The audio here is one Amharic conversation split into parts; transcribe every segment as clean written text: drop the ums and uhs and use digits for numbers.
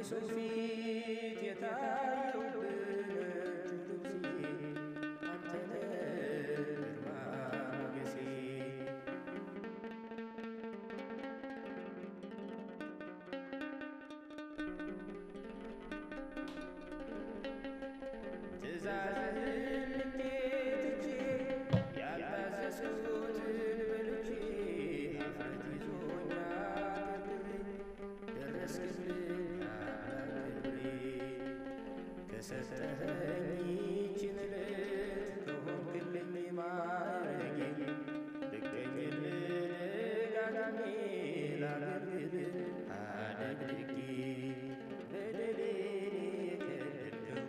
በሶፊት የታየውብን ልብሴ አንተነ ግርማ ሞገሴ ትእዛዝህን እንዴት እጄ ያልታዘዝኩትን በልቼ ኀፍረት ይዞኛል ደረስክልኝ አምላክ ክብሬ ከሰጠኸኝ ይህችን ዕለት ከሆንክልኝ ማዕረጌ ብገኝልህ ደጋግሜ ላገልግልህ አደግድጌ በደሌን የከደድከው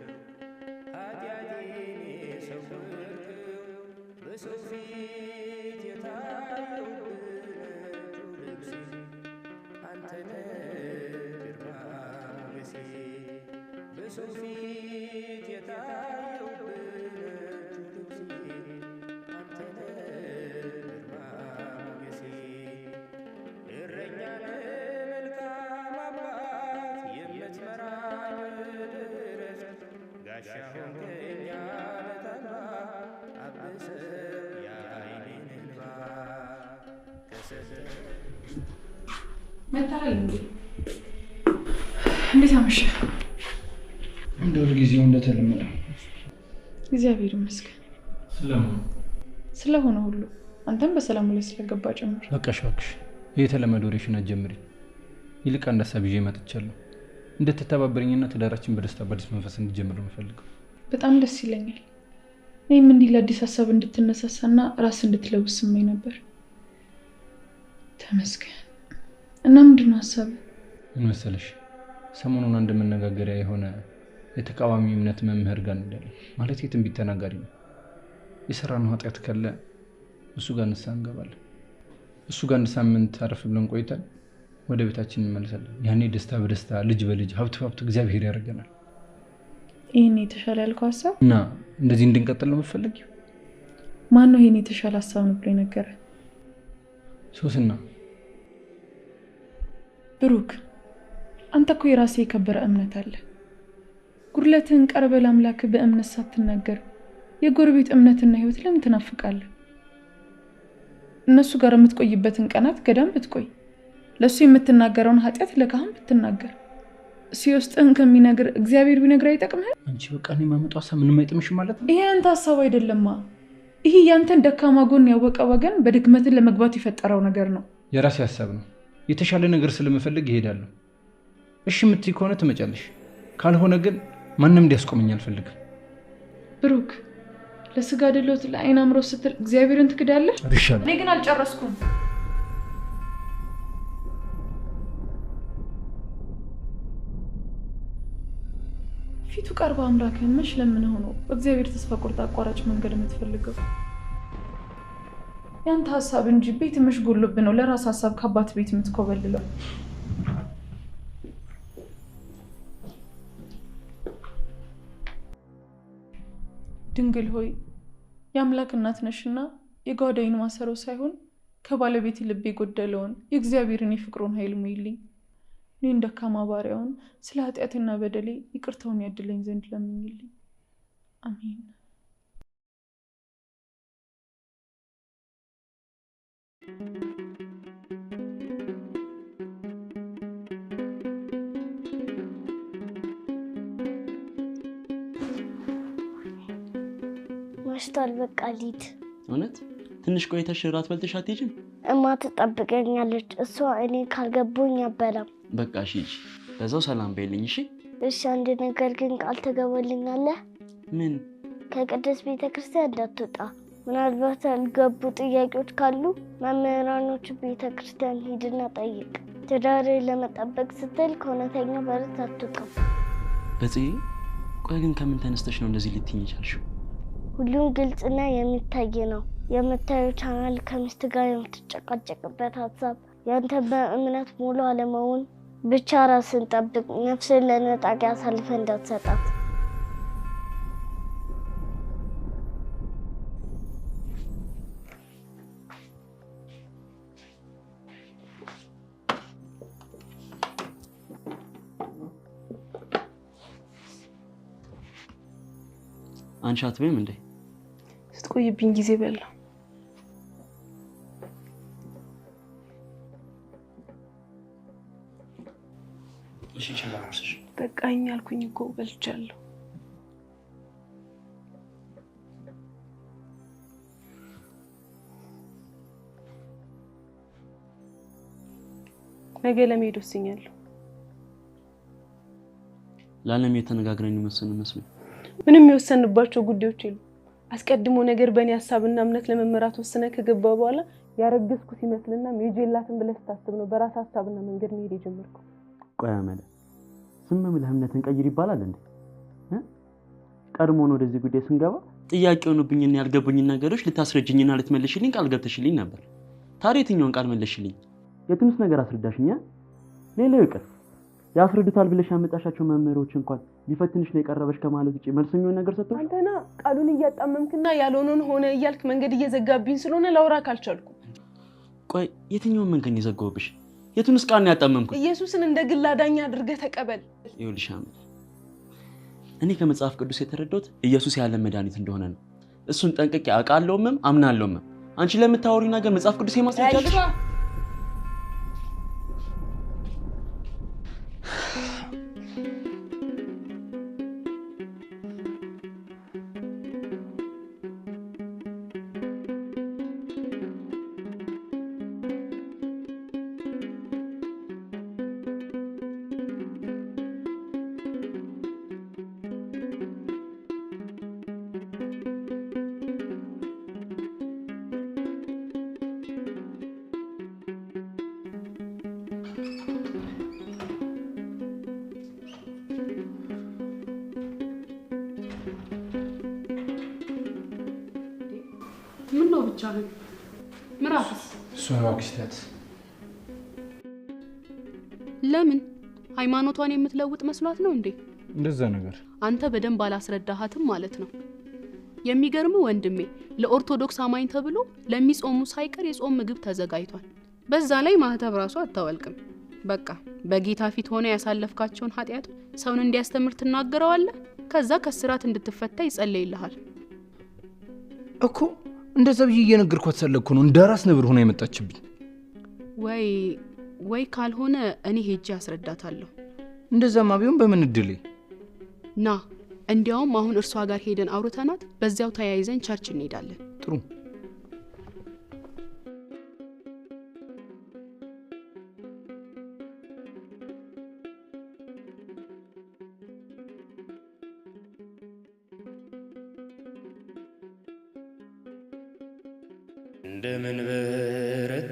ኃጢአቴን የሰወርከው በሰው ፊት የታየውብህ ነጩ ልብሴ አንተነ ግርማ ሞገሴ በሰው ፊት የታየውብህ ነጩ ልብሴ አንተነ ግርማ ሞገሴ እረኛ ነህ መልካም አባት የምትመራኝ ወደ ዕረፍት ጋሻ ሆንከኝ ዓመት አልባ አብሰህ የዓይኔን እንባ ከሰጠኸኝ መጣል እንዴ? እንዴት አመሸህ? እንደ ሁልጊዜው እንደተለመደው። እግዚአብሔር ይመስገን። ስለሆነ ሁሉ አንተም በሰላም ላይ ስለገባ ጭምር። በቃሽ እባክሽ፣ የተለመደ ወሬሽን አትጀምሪ። ይልቅ አንድ ሀሳብ ይዤ መጥቻለሁ። እንድትተባበሪኝና ትዳራችን በደስታ በአዲስ መንፈስ እንዲጀምር ነው የምፈልገው። በጣም ደስ ይለኛል። እኔም እንዲህ ለአዲስ ሀሳብ እንድትነሳሳና ራስ እንድትለውስ ስሜ ነበር። ተመስገን። እና ምንድን ነው ሀሳብ? ምን መሰለሽ፣ ሰሞኑን አንድ መነጋገሪያ የሆነ የተቃዋሚ እምነት መምህር ጋር እንዳለ ማለት የትንቢት ተናጋሪ ነው። የሰራነው ኃጢአት ካለ እሱ ጋር ንስሐ እንገባለን። እሱ ጋር አንድ ሳምንት አረፍ ብለን ቆይተን ወደ ቤታችን እንመለሳለን። ያኔ ደስታ በደስታ ልጅ በልጅ ሀብት በሀብት እግዚአብሔር ያደርገናል። ይህን የተሻለ ያልከው ሀሳብ እና እንደዚህ እንድንቀጥል ነው የምትፈልጊው? ማን ነው ይህን የተሻለ ሀሳብ ነው ብሎ የነገረ? ሶስና። ብሩክ፣ አንተ እኮ የራስህ የከበረ እምነት አለ። ጉድለትህን ቀርበህ ለአምላክህ በእምነት ሳትናገር የጎረቤት እምነትና ህይወት ለምን ትናፍቃለህ? እነሱ ጋር የምትቆይበትን ቀናት ገዳም ብትቆይ፣ ለሱ የምትናገረውን ኃጢአት ለካህን ብትናገር፣ እሱ ውስጥህን ከሚነግር እግዚአብሔር ቢነግር አይጠቅምህም? አንቺ በቃ እኔ የማመጣው ሀሳብ ምንም አይጥምሽም ማለት ነው? ይሄ አንተ ሀሳብ አይደለማ። ይሄ ያንተን ደካማ ጎን ያወቀ ወገን በድክመትን ለመግባት የፈጠረው ነገር ነው። የራሴ ሀሳብ ነው። የተሻለ ነገር ስለምፈልግ ይሄዳለሁ። እሺ የምትይ ከሆነ ትመጫለሽ፣ ካልሆነ ግን ማንም እንዲያስቆመኝ አልፈልግም። ብሩክ፣ ለስጋ ድሎት ለአይን አምሮ ስትል እግዚአብሔርን ትክዳለህ? እርሻለሁ። እኔ ግን አልጨረስኩም። ፊቱ ቀርባ አምላክህን መች ለምን ሆኖ በእግዚአብሔር ተስፋ ቆርጣ አቋራጭ መንገድ የምትፈልገው? ያንተ ሀሳብ እንጂ ቤት መች ጎሎብህ ነው ለራስ ሀሳብ ከአባት ቤት የምትኮበልለው? ድንግል ሆይ የአምላክ እናት ነሽና የጓዳይን ማሰሮ ሳይሆን ከባለቤት ልብ የጎደለውን የእግዚአብሔርን የፍቅሩን ኃይል ሙይልኝ። እኔን ደካማ ባሪያውን ስለ ኃጢአትና በደሌ ይቅርታውን ያድለኝ ዘንድ ለምኝልኝ። አሜን። መሽቷል። በቃ ሊድ እውነት ትንሽ ቆይተሽ እራት በልተሽ አትሄጂም? እማ ትጠብቀኛለች። እሷ እኔ ካልገቡኝ አበላም። በቃ እሺ፣ በዛው ሰላም በይልኝ። እሺ እሺ። አንድ ነገር ግን ቃል ትገባልኛለህ? ምን? ከቅድስት ቤተክርስቲያን እንዳትወጣ። ምናልባት ያልገቡ ጥያቄዎች ካሉ መምህራኖቹ ቤተክርስቲያን ሂድና ጠይቅ። ትዳርህን ለመጠበቅ ስትል ከእውነተኛ በረት አትውጣም። በጽጌ፣ ቆይ ግን ከምን ተነስተሽ ነው እንደዚህ ልትይኝ የቻልሽው? ሁሉም ግልጽና የሚታይ ነው። የምታየው ቻናል ከሚስት ጋር የምትጨቃጨቅበት ሀሳብ፣ ያንተ በእምነት ሙሉ አለመሆን። ብቻ ራስን ጠብቅ። ነፍስን ለነጣቂ አሳልፈ እንዳትሰጣት። አንቺ አትበይም እንዴ? ስትቆይብኝ ጊዜ በላ። እሺ ቻላውስሽ በቃኝ አልኩኝ እኮ በልቻለሁ። ነገ ለመሄድ ወስኛለሁ። ለዓለም የተነጋግረን ይመስል መስሎኝ ምንም የወሰንባቸው ጉዳዮች የሉ። አስቀድሞ ነገር በእኔ ሐሳብና እምነት ለመመራት ወስነ ከገባ በኋላ ያረግስኩ ሲመስልና ሜጄላትን ብለህ ስታስብ ነው በራስ ሐሳብና መንገድ መሄድ የጀመርኩ። ቆይ አመለ ስም ብለህ እምነትን ቀይር ይባላል እንዴ? ቀድሞ ነው ወደዚህ ጉዳይ ስንገባ ጥያቄው ሆኖብኝና ያልገቡኝና ነገሮች ልታስረጅኝና ልትመልሽልኝ ቃል ገብተሽልኝ ነበር። ታዲያ የትኛውን ቃል መለሽልኝ? የትንሽ ነገር አስረዳሽኛ? ሌላው ይቅር ያስረዱታል ብለሽ ያመጣሻቸው መምህሮች እንኳን ሊፈትንሽ ነው የቀረበሽ ከማለት ውጪ መልስ የሚሆን ነገር ሰጥቶሽ? አንተና ቃሉን እያጣመምክና ያልሆነውን ሆነ እያልክ መንገድ እየዘጋብኝ ስለሆነ ላውራ ካልቻልኩ። ቆይ የትኛውን መንገድ ይዘጋውብሽ? የቱንስ ቃል ነው ያጣመምኩት? ኢየሱስን እንደ ግል አዳኝ አድርገህ ተቀበል። ይኸውልሽ አመል እኔ ከመጽሐፍ ቅዱስ የተረዳሁት ኢየሱስ ያለ መድኃኒት እንደሆነ ነው። እሱን ጠንቅቄ አውቃለሁም አምናለሁም። አንቺ ለምታወሪው ነገር መጽሐፍ ቅዱስ የማስረጃለሽ? ምን ነው ብቻ ነው ምራፍስ ሶናው ክስተት ለምን ሃይማኖቷን የምትለውጥ መስሏት ነው እንዴ? እንደዛ ነገር አንተ በደንብ አላስረዳሃትም ማለት ነው። የሚገርም ወንድሜ ለኦርቶዶክስ አማኝ ተብሎ ለሚጾሙ ሳይቀር የጾም ምግብ ተዘጋጅቷል። በዛ ላይ ማህተብ ራሱ አታወልቅም። በቃ በጌታ ፊት ሆነ ያሳለፍካቸውን ኃጢያት ሰውን እንዲያስተምር ትናገረዋለህ። ከዛ ከስራት እንድትፈታ ይጸልይልሃል እኮ። እንደዛ ብዬ እየነገርኳት ሰለኩ ነው እንደራስ ነብር ሆና የመጣችብኝ። ወይ ካልሆነ እኔ ሄጄ አስረዳታለሁ። እንደዛማ ቢሆን በምን እድሌ ና እንዲያውም አሁን እርሷ ጋር ሄደን አውርተናት በዚያው ተያይዘን ቸርች እንሄዳለን። ጥሩ እንደምን በረታሽ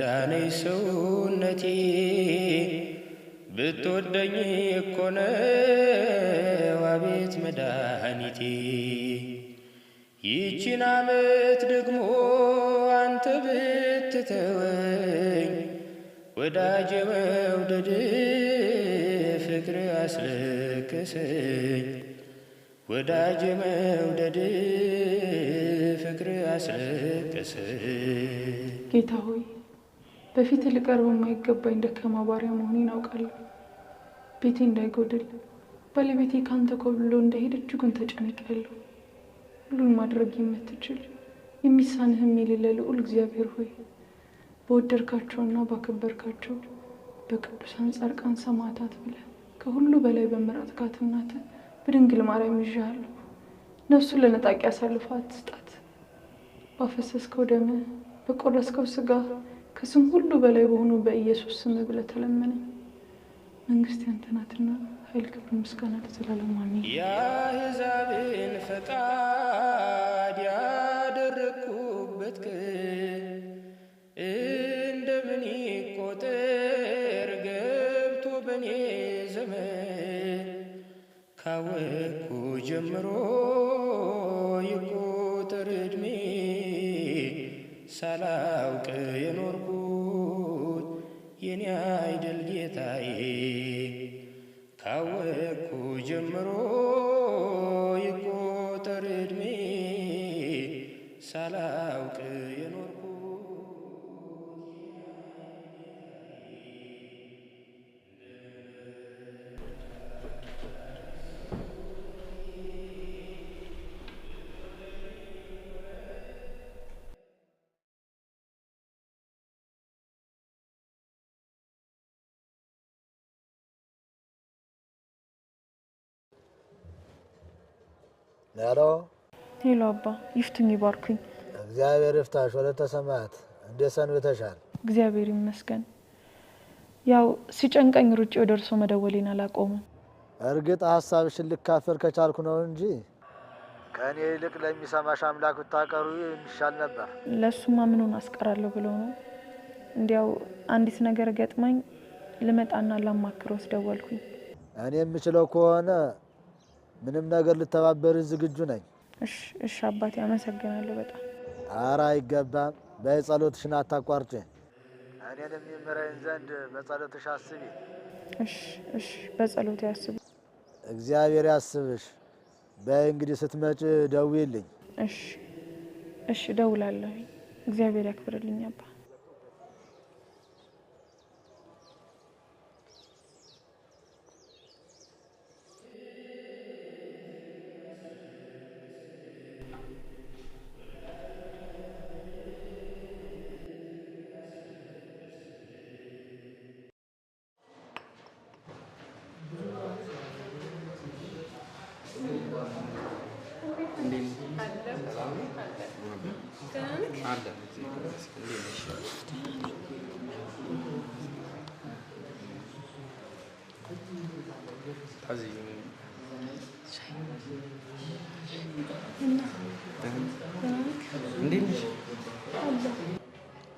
ዳነኝ ሰውነቴ ብትወደኝ እኮ ነው አቤት መድኃኒቴ። ይህችን ዓመት ደግሞ አንተ ብትተወኝ ወዳጄ መውደድ ፍቅር አስለቀሰኝ። ወዳጄ መውደድ ፍቅር አስለቀሰኝ። ጌታ ሆይ በፊት ልቀርብ የማይገባኝ ደካማ ባሪያ መሆኔን አውቃለሁ። ቤቴ እንዳይጎድል ባለቤቴ ካንተ ኮብልሎ እንዳይሄድ እጅጉን ተጨንቄያለሁ። ሁሉን ማድረግ የምትችል የሚሳንህም የሌለ ልዑል እግዚአብሔር ሆይ በወደድካቸውና ባከበርካቸው በቅዱሳን ጻድቃን ሰማዕታት ብለህ ከሁሉ በላይ በመረጥካት እናትህ በድንግል ማርያም ይዤሃለሁ። ነፍሱን ለነጣቂ አሳልፈህ አትስጣት። ባፈሰስከው ደምህ በቆረስከው ስጋ ከስም ሁሉ በላይ በሆኑ በኢየሱስ ስም ብለህ ተለመነኝ። መንግስት ያንተ ናትና ኃይል፣ ክብር፣ ምስጋና ለዘላለም አሜን። የአሕዛብን ፈቃድ ያደረግኩበት ቀን እንደምን ይቆጠር ገብቶ በኔ ዘመን። ካወቅኩ ጀምሮ ይቆጠር ዕድሜ ሳላውቅ የኖርኩት የኔ አይደል ጌታዬ። ካወቅኩ ጀምሮ ይቆጠር ዕድሜ ሳላውቅ የኖርኩት ሄሎ ሄሎ አባ ይፍቱኝ ይባርኩኝ። እግዚአብሔር ይፍታሽ ወለተ ሰማያት። እንዴት ሰንብተሻል? እግዚአብሔር ይመስገን። ያው ሲጨንቀኝ ሩጬ ደርሶ መደወሌን አላቆምም። እርግጥ ሐሳብሽን ልካፈል ከቻልኩ ነው እንጂ ከኔ ይልቅ ለሚሰማሽ አምላክ ብታቀሩ የሚሻል ነበር። ለሱማ ምኑን አስቀራለሁ ብሎ ነው። እንዲያው አንዲት ነገር ገጥመኝ ልመጣና ላማክሮስ ደወልኩኝ። እኔ የምችለው ከሆነ ምንም ነገር ልተባበር ዝግጁ ነኝ። እሺ አባቴ አመሰግናለሁ በጣም። ኧረ አይገባም። በጸሎትሽን አታቋርጪ። እኔንም ይምረኝ ዘንድ በጸሎትሽ አስቢ። እሺ በጸሎት ያስብ። እግዚአብሔር ያስብሽ። በይ እንግዲህ ስትመጪ ደውይልኝ። እሺ ደውላለሁ። እግዚአብሔር ያክብርልኝ አባ።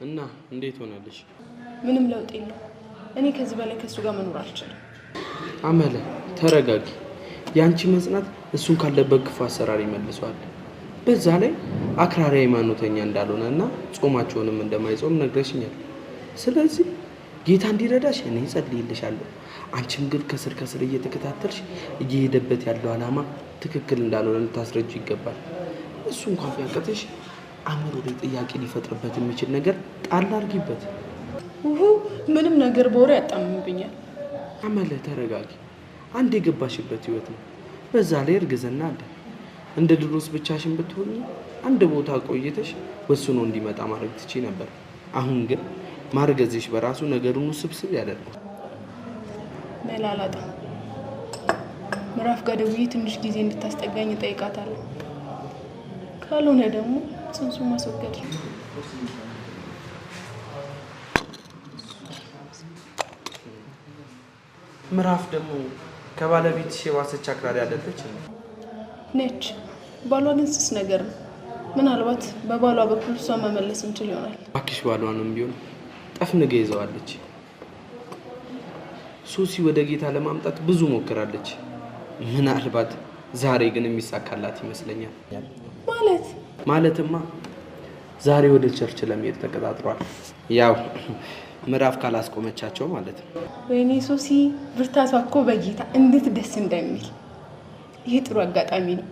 እና እንዴት ሆነልሽ? ምንም ለውጥ የለም። እኔ ከዚህ በላይ ከሱ ጋር መኖር አልችልም። አመለ ተረጋጊ። ያንቺ መጽናት እሱን ካለበት ክፉ አሰራር ይመልሰዋል። በዛ ላይ አክራሪ ሃይማኖተኛ እንዳልሆነና ጾማቸውንም እንደማይጾም ነግረሽኛል። ስለዚህ ጌታ እንዲረዳሽ እኔ ጸልይልሻለሁ። አንቺም ግን ከስር ከስር እየተከታተልሽ እየሄደበት ያለው ዓላማ ትክክል እንዳልሆነ ልታስረጅ ይገባል። እሱ እንኳን ቢያቀትሽ አእምሮ ላይ ጥያቄ ሊፈጥርበት የሚችል ነገር ጣል አድርጊበት። ምንም ነገር በወሬ ያጣምምብኛል። አመለ ተረጋጊ። አንድ የገባሽበት ህይወት ነው። በዛ ላይ እርግዝና አለ። እንደ ድሮስ ብቻሽን ብትሆኚ አንድ ቦታ ቆይተሽ ወስኖ እንዲመጣ ማድረግ ትችይ ነበር። አሁን ግን ማርገዝሽ በራሱ ነገሩን ውስብስብ ያደርጋል። መላላጣ ምዕራፍ ጋር ደውዬ ትንሽ ጊዜ እንድታስጠጋኝ እጠይቃታለሁ። ካልሆነ ደግሞ ጽንሱ ማስወገድ ነው። ምዕራፍ ደግሞ ከባለቤትሽ የባሰች አክራሪ አይደለች ነች። ባሏ ግን ስስ ነገር ነው። ምናልባት በባሏ በኩል እሷን መመለስ እንችል ይሆናል። እባክሽ ባሏንም ቢሆን ጠፍንገ ይዘዋለች። ሱሲ ወደ ጌታ ለማምጣት ብዙ ሞክራለች። ምናልባት ዛሬ ግን የሚሳካላት ይመስለኛል። ማለትማ ዛሬ ወደ ቸርች ለመሄድ ተቀጣጥሯል። ያው ምዕራፍ ካላስቆመቻቸው ማለት ነው። ወይኔ ሱሲ ብርታቷ እኮ በጌታ እንዴት ደስ እንደሚል። ይሄ ጥሩ አጋጣሚ ነው።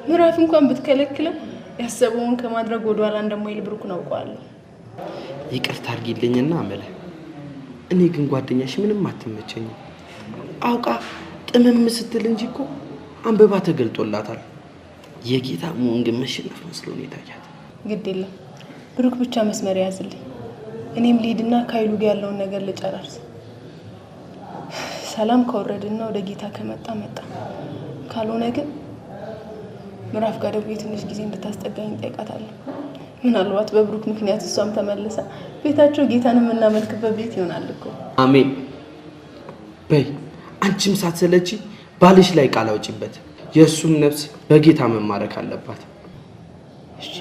ምዕራፍ እንኳን ብትከለክለው ያሰበውን ከማድረግ ወደኋላ እንደማይል ብሩክን አውቀዋለሁ። ይቅርታ አድርጊልኝና አመለ፣ እኔ ግን ጓደኛሽ ምንም አትመቸኝም። አውቃ ጥምም ስትል እንጂ እኮ አንብባ ተገልጦላታል። የጌታ መሆን ግን መሸነፍ መስሎ ነው የታያት። ግድ የለም ብሩክ ብቻ መስመር ያዝልኝ። እኔም ልሂድና ከኃይሉ ጋር ያለውን ነገር ልጨራርስ። ሰላም ከወረድና ወደ ጌታ ከመጣ መጣ፣ ካልሆነ ግን ምዕራፍ ጋር ደውዬ ትንሽ ጊዜ እንድታስጠጋኝ እጠይቃታለሁ። ምናልባት በብሩክ ምክንያት እሷም ተመልሳ ቤታቸው ጌታን የምናመልክበት ቤት ይሆናል እኮ። አሜን በይ። አንቺም ሳትሰለቺ ባልሽ ላይ ቃል አውጪበት። የእሱም ነፍስ በጌታ መማረክ አለባት። እሺ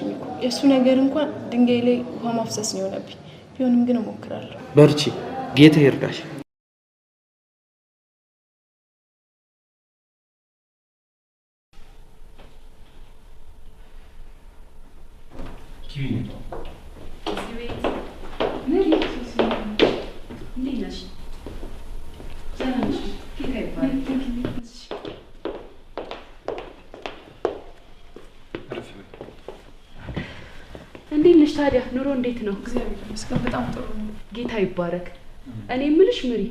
የእሱ ነገር እንኳን ድንጋይ ላይ ውሃ ማፍሰስ ነው የሆነብኝ። ቢሆንም ግን እሞክራለሁ። በርቺ፣ ጌታ ይርዳሽ። እንዴት ነሽ ታዲያ? ኑሮ እንዴት ነው? እግዚአብሔር ይመስገን በጣም ጥሩ ነው። ጌታ ይባረክ። እኔ የምልሽ ምሪ፣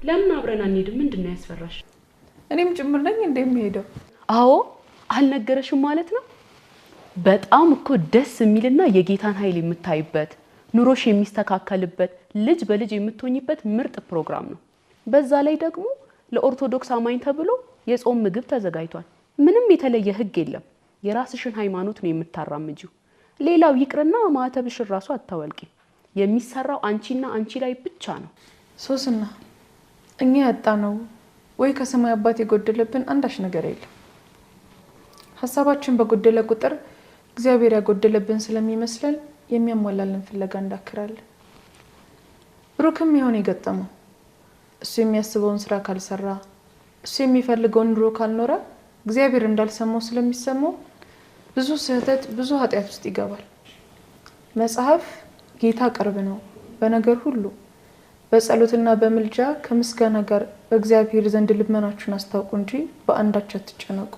ለምን አብረን አንሄድም? ምንድነው ያስፈራሽ? እኔም ጭምር ነኝ እንደሚሄደው። አዎ አልነገረሽም ማለት ነው። በጣም እኮ ደስ የሚልና የጌታን ኃይል የምታይበት ኑሮሽ የሚስተካከልበት ልጅ በልጅ የምትሆኝበት ምርጥ ፕሮግራም ነው። በዛ ላይ ደግሞ ለኦርቶዶክስ አማኝ ተብሎ የጾም ምግብ ተዘጋጅቷል። ምንም የተለየ ህግ የለም። የራስሽን ሃይማኖት ነው የምታራምጂው። ሌላው ይቅርና ማተብሽን ራሱ አታወልቂ። የሚሰራው አንቺና አንቺ ላይ ብቻ ነው። ሶስና እኛ ያጣነው ወይ ከሰማይ አባት የጎደለብን አንዳች ነገር የለም። ሐሳባችን በጎደለ ቁጥር እግዚአብሔር ያጎደለብን ስለሚመስለን የሚያሟላልን ፍለጋ እንዳክራለን። ብሩክም ይሆን የገጠመው እሱ የሚያስበውን ስራ ካልሰራ፣ እሱ የሚፈልገውን ኑሮ ካልኖረ እግዚአብሔር እንዳልሰማው ስለሚሰማው ብዙ ስህተት፣ ብዙ ኃጢአት ውስጥ ይገባል። መጽሐፍ ጌታ ቅርብ ነው በነገር ሁሉ በጸሎትና በምልጃ ከምስጋና ጋር በእግዚአብሔር ዘንድ ልመናችሁን አስታውቁ እንጂ በአንዳች አትጨነቁ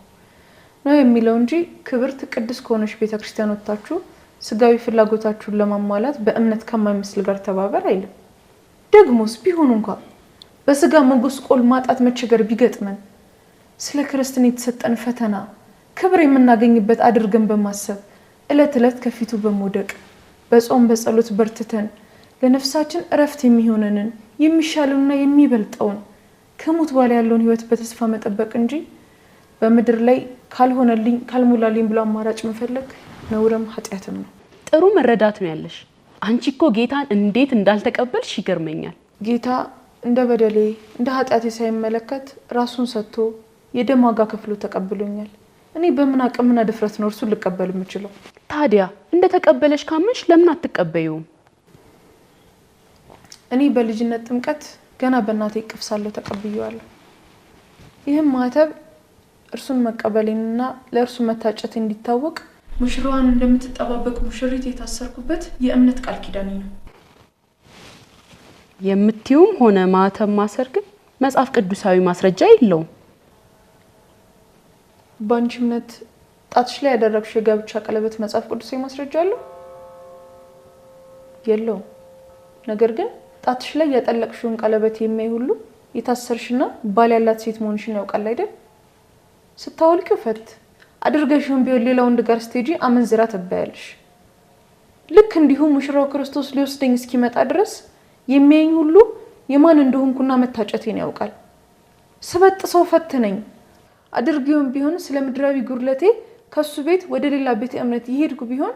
ነው የሚለው እንጂ ክብርት ቅድስት ከሆነች ቤተክርስቲያን ወጣችሁ ስጋዊ ፍላጎታችሁን ለማሟላት በእምነት ከማይመስል ጋር ተባበር አይልም። ደግሞስ ቢሆን እንኳን በስጋ መጎስቆል ማጣት መቸገር ቢገጥመን ስለ ክርስትና የተሰጠን ፈተና ክብር የምናገኝበት አድርገን በማሰብ እለት እለት ከፊቱ በመውደቅ በጾም በጸሎት በርትተን ለነፍሳችን እረፍት የሚሆነንን የሚሻለውና የሚበልጠውን ከሞት በኋላ ያለውን ህይወት በተስፋ መጠበቅ እንጂ በምድር ላይ ካልሆነልኝ ካልሞላልኝ ብሎ አማራጭ መፈለግ ነውርም ኃጢአትም ነው። ጥሩ መረዳት ነው ያለሽ። አንቺ እኮ ጌታን እንዴት እንዳልተቀበልሽ ይገርመኛል። ጌታ እንደ በደሌ እንደ ኃጢአቴ ሳይመለከት ራሱን ሰጥቶ የደም ዋጋ ከፍሎ ተቀብሎኛል። እኔ በምን አቅምና ድፍረት ነው እርሱን ልቀበል የምችለው? ታዲያ እንደ ተቀበለሽ ካመንሽ ለምን አትቀበዩም? እኔ በልጅነት ጥምቀት ገና በእናቴ እቅፍ ሳለሁ ተቀብየዋለሁ። ይህም ማተብ እርሱን መቀበሌንና ለእርሱ መታጨት እንዲታወቅ ሙሽራዋን እንደምትጠባበቅ ሙሽሪት የታሰርኩበት የእምነት ቃል ኪዳኔ ነው። የምትዩም ሆነ ማተብ ማሰር ግን መጽሐፍ ቅዱሳዊ ማስረጃ የለውም። ባንቺ እምነት ጣትሽ ላይ ያደረግሽው የጋብቻ ቀለበት መጽሐፍ ቅዱሳዊ ማስረጃ አለው? የለውም። ነገር ግን ጣትሽ ላይ ያጠለቅሽውን ቀለበት የሚያይ ሁሉ የታሰርሽና ባል ያላት ሴት መሆንሽን ያውቃል አይደል? ስታወልቂው ፈት አድርገሽውን ቢሆን ሌላ ወንድ ጋር ስትሄጂ አመንዝራ ትባያለሽ። ልክ እንዲሁ ሙሽራው ክርስቶስ ሊወስደኝ እስኪመጣ ድረስ የሚያኝ ሁሉ የማን እንደሆንኩና መታጨቴን ያውቃል። ስበጥሰው ፈትነኝ አድርጌውን ቢሆን ስለ ምድራዊ ጉድለቴ ከሱ ቤት ወደ ሌላ ቤተ እምነት ይሄድኩ ቢሆን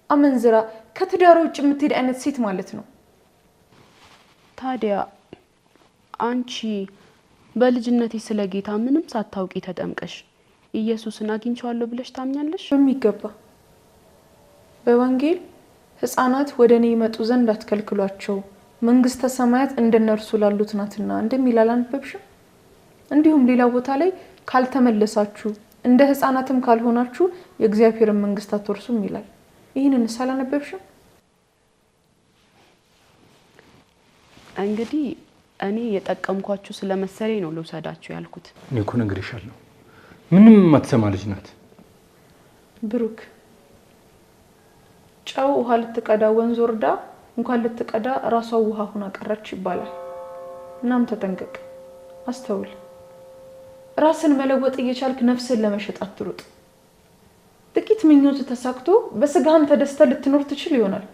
አመንዝራ ከትዳር ውጭ የምትሄድ አይነት ሴት ማለት ነው። ታዲያ አንቺ በልጅነቴ ስለ ጌታ ምንም ሳታውቂ ተጠምቀሽ ኢየሱስን አግኝቻለሁ ብለሽ ታምኛለሽ? በሚገባ በወንጌል ሕፃናት ወደኔ ይመጡ ዘንድ አትከልክሏቸው መንግስተ ሰማያት እንደነርሱ ላሉት ናትና እንደሚል አላነበብሽም? እንዲሁም ሌላ ቦታ ላይ ካልተመለሳችሁ እንደ ሕፃናትም ካልሆናችሁ የእግዚአብሔርን መንግስት አትወርሱም ይላል። ይህንን ሳላነበብሽም? እንግዲህ እኔ የጠቀምኳችሁ ስለመሰለኝ ነው ልውሰዳችሁ ያልኩት። እኔ እኮ ነግሬሻለሁ፣ ምንም የማትሰማ ልጅ ናት። ብሩክ ጨው ውሃ ልትቀዳ ወንዝ ወርዳ እንኳን ልትቀዳ ራሷ ውሃ ሆና ቀረች ይባላል። እናም ተጠንቀቅ፣ አስተውል። ራስን መለወጥ እየቻልክ ነፍስን ለመሸጥ አትሩጥ። ጥቂት ምኞት ተሳክቶ በስጋህም ተደስተ ልትኖር ትችል ይሆናል።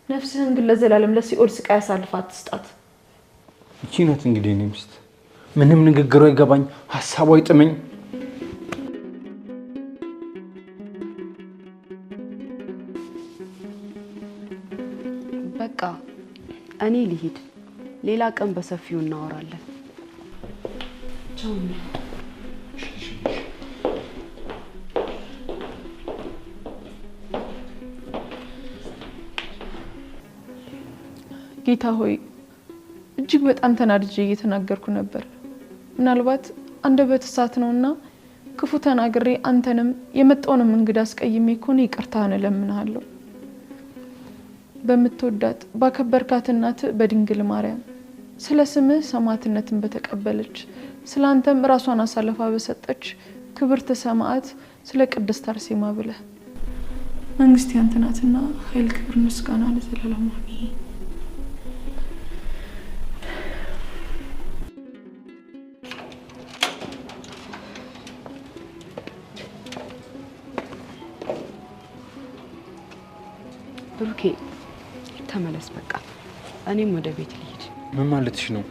ነፍስህን ግን ለዘላለም ለሲኦል ስቃይ አሳልፈህ አትስጣት። እቺ ናት እንግዲህ እኔ ሚስት። ምንም ንግግሯ አይገባኝ፣ ሐሳቧ አይጥመኝ። በቃ እኔ ልሂድ፣ ሌላ ቀን በሰፊው እናወራለን። ቻው። ጌታ ሆይ እጅግ በጣም ተናድጄ እየተናገርኩ ነበር። ምናልባት አንደበት እሳት ነውና ክፉ ተናግሬ አንተንም የመጣውንም እንግዳ አስቀይሜ ከሆነ ይቅርታህን እለምንሃለሁ። በምትወዳት ባከበርካት እናት በድንግል ማርያም ስለ ስምህ ሰማዕትነትን በተቀበለች ስለ አንተም ራሷን አሳልፋ በሰጠች ክብርት ሰማዕት ስለ ቅድስት አርሴማ ብለህ መንግስት ያንተ ናትና ኃይል፣ ክብር፣ ምስጋና ለዘላለሙ አሜን። ብሩኬ ተመለስ፣ በቃ እኔም ወደ ቤት ልሂድ። ምን ማለትሽ ነው?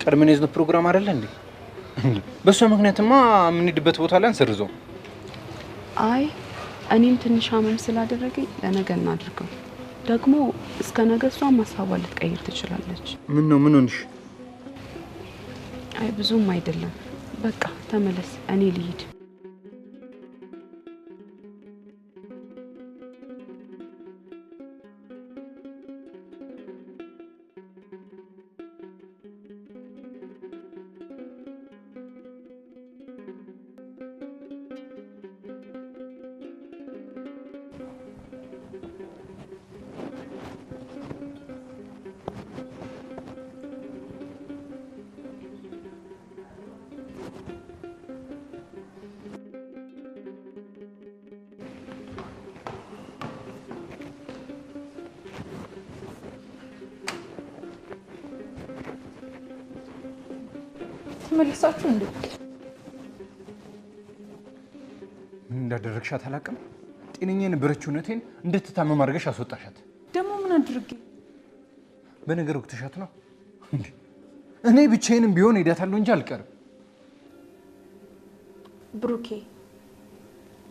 ቀድመን የዝነ ፕሮግራም አይደለ እንዴ? በሷ ምክንያትማ የምንሄድበት ቦታ ላይ አንሰርዘው። አይ እኔም ትንሽ አመም ስላደረገኝ ለነገ እናድርገው። ደግሞ እስከ ነገ እሷም ሀሳቧን ልትቀይር ትችላለች። ምን ሆንሽ? አይ ብዙም አይደለም። በቃ ተመለስ፣ እኔ ልሂድ። ተመለሳችሁ እንዴ? ምን እንዳደረግሻት አላውቅም። ጤነኛ የነበረችው እውነቴን እንድትታመም አድርገሽ አስወጣሻት። ደግሞ ምን አድርጌ? በነገር ወቅትሻት ነው እንዴ? እኔ ብቻዬንም ቢሆን ሄዳታለሁ እንጂ አልቀርም። ብሩኬ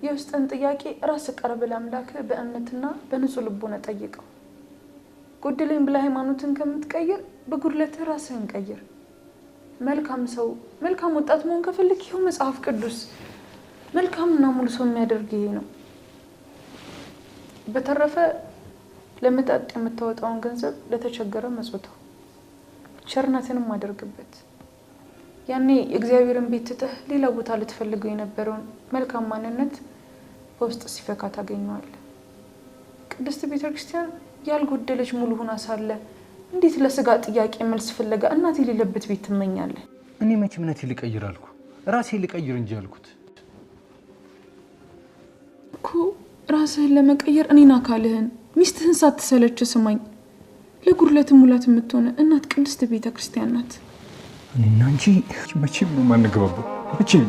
የውስጥን ጥያቄ ራስ ቀርብ ለአምላክ በእምነትና በንጹህ ልቦና ጠይቀው። ጎደለኝ ብላ ሃይማኖትን ከምትቀይር በጉድለትህ ራስህን ቀይር። መልካም ሰው መልካም ወጣት መሆን ከፈለክ ይኸው መጽሐፍ ቅዱስ መልካምና ሙሉ ሰው የሚያደርግ ይሄ ነው። በተረፈ ለመጠጥ የምታወጣውን ገንዘብ ለተቸገረ መጽውተው ቸርነትንም አድርግበት። ያኔ የእግዚአብሔርን ቤት ትተህ ሌላ ቦታ ልትፈልገው የነበረውን መልካም ማንነት በውስጥ ሲፈካ ታገኘዋለህ። ቅድስት ቤተክርስቲያን ያልጎደለች ሙሉ ሆና ሳለ እንዴት ለስጋ ጥያቄ መልስ ፍለጋ እናት የሌለበት ቤት ትመኛለህ? እኔ መቼ እምነቴ ልቀይር አልኩ? ራሴ ልቀይር እንጂ አልኩት እኮ። ራስህን ለመቀየር እኔን አካልህን ሚስትህን ሳትሰለች ስማኝ። ለጉድለት ሙላት የምትሆነ እናት ቅድስት ቤተክርስቲያን ናት። እኔና አንቺ መቼም ነው የማንግባባው። መቼም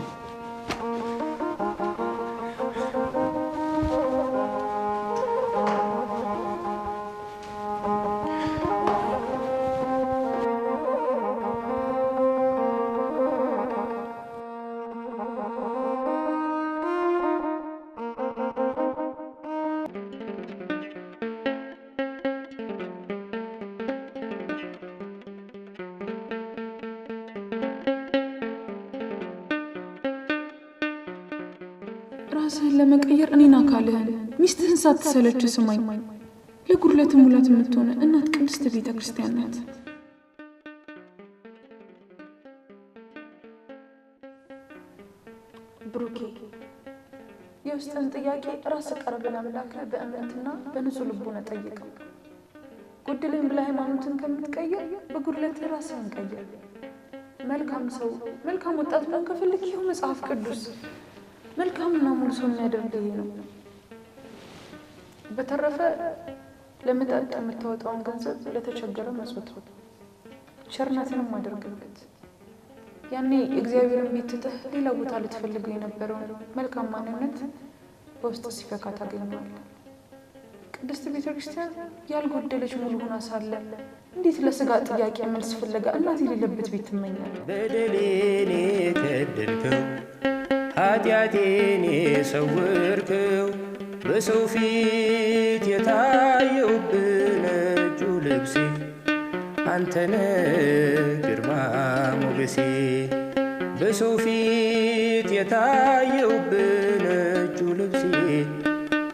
ራስህን ለመቀየር እኔን አካልህን ሚስትህን ሳትሰለች ስማኝ። ለጉድለት ሙላት የምትሆነ እናት ቅድስት ቤተክርስቲያን ናት። ብሩኬ የውስጥን ጥያቄ ራስ ቀርብ ለአምላክ በእምነትና በንጹህ ልቦና ጠይቀው። ጎደለኝ ብላ ሃይማኖትን ከምትቀይር በጉድለት ራስህን ቀይር። መልካም ሰው መልካም ወጣት መሆን ከፈለክ ይኸው መጽሐፍ ቅዱስ መልካምና ሙሉ ሰው የሚያደርግ ይሄ ነው። በተረፈ ለመጠጥ የምታወጣውን ገንዘብ ለተቸገረ መጽውተው ቸርነትንም አድርግበት። ያኔ የእግዚአብሔርን ቤት ትተህ ሌላ ቦታ ልትፈልገው የነበረውን መልካም ማንነት በውስጥ ሲፈካ ታገኘዋለህ። ቅድስት ቤተክርስቲያን ያልጎደለች ሙሉ ሆና ሳለ እንዴት ለስጋ ጥያቄ መልስ ፍለጋ እናት የሌለበት ቤት ትመኛለህ? በደሌን የከደንከው ኃጢአቴን የሰወርከው በሰው ፊት የታየውብህ ነጩ ልብሴ አንተነህ ግርማ ሞገሴ። በሰው ፊት የታየውብህ ነጩ ልብሴ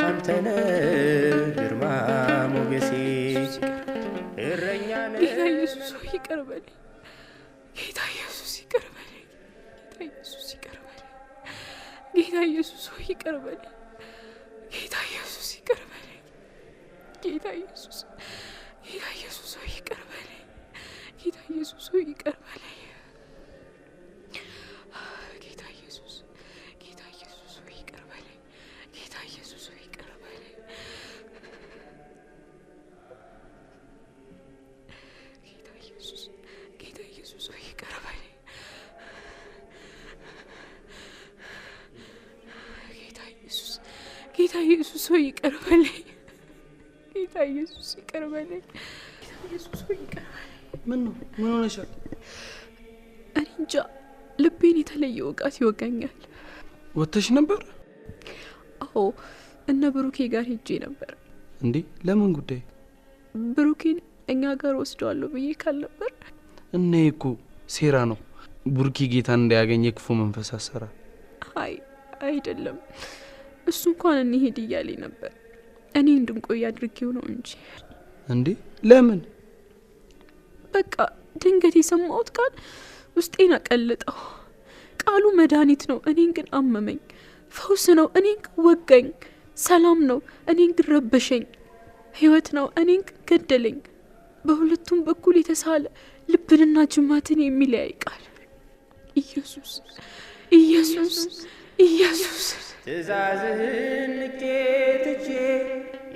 አንተነህ ግርማ ሞገሴ። እረኛ ነህ ጌታ ኢየሱስ ሆይ ይቅር በለኝ። ጌታ ኢየሱስ ይቅር በለኝ። ጌታ ኢየሱስ ይቅር በለኝ። ጌታ ኢየሱስ ሆይ ይቅር በለኝ። ጌታ ኢየሱስ ይቅር በለኝ። ጌታ ኢየሱስ ሆይ ይቅር በለኝ። ጌታ ኢየሱስ ሆይ ይቅር በለኝ። ጌታ ኢየሱስ ሆይ ይቅር በለኝ። ጌታ ኢየሱስ ሆይ ይቅር በለኝ። ጌታ ኢየሱስ ሆይ ይቅር በለኝ። ጌታ ኢየሱስ ሆይ ይቅር በለኝ። ጌታ ኢየሱስ ይቅር በለኝ። ጌታ ኢየሱስ ሆይ ይቅር በለኝ። ምን ነው? ምን ሆነሻል? እኔ እንጃ ልቤን የተለየ ወጋት ይወጋኛል። ወተሽ ነበር? አዎ እነ ብሩኬ ጋር ሄጄ ነበር። እንዴ ለምን ጉዳይ? ብሩኬን እኛ ጋር ወስደዋለሁ ብዬ ካልነበር እና እኮ ሴራ ነው። ቡርኪ ጌታን እንዳያገኘ ክፉ መንፈስ አሰራ። አይ አይደለም፣ እሱ እንኳን እንሄድ እያለኝ ነበር። እኔ እንድንቆይ አድርጌው ነው እንጂ። እንዴ ለምን? በቃ ድንገት የሰማሁት ቃል ውስጤን አቀልጠው። ቃሉ መድኃኒት ነው፣ እኔን ግን አመመኝ። ፈውስ ነው፣ እኔን ግን ወጋኝ። ሰላም ነው፣ እኔን ግን ረበሸኝ። ህይወት ነው፣ እኔን ግን ገደለኝ። በሁለቱም በኩል የተሳለ ልብንና ጅማትን የሚለያይ ቃል ኢየሱስ ኢየሱስ ኢየሱስ። ትእዛዝህን ንቄ ትቼ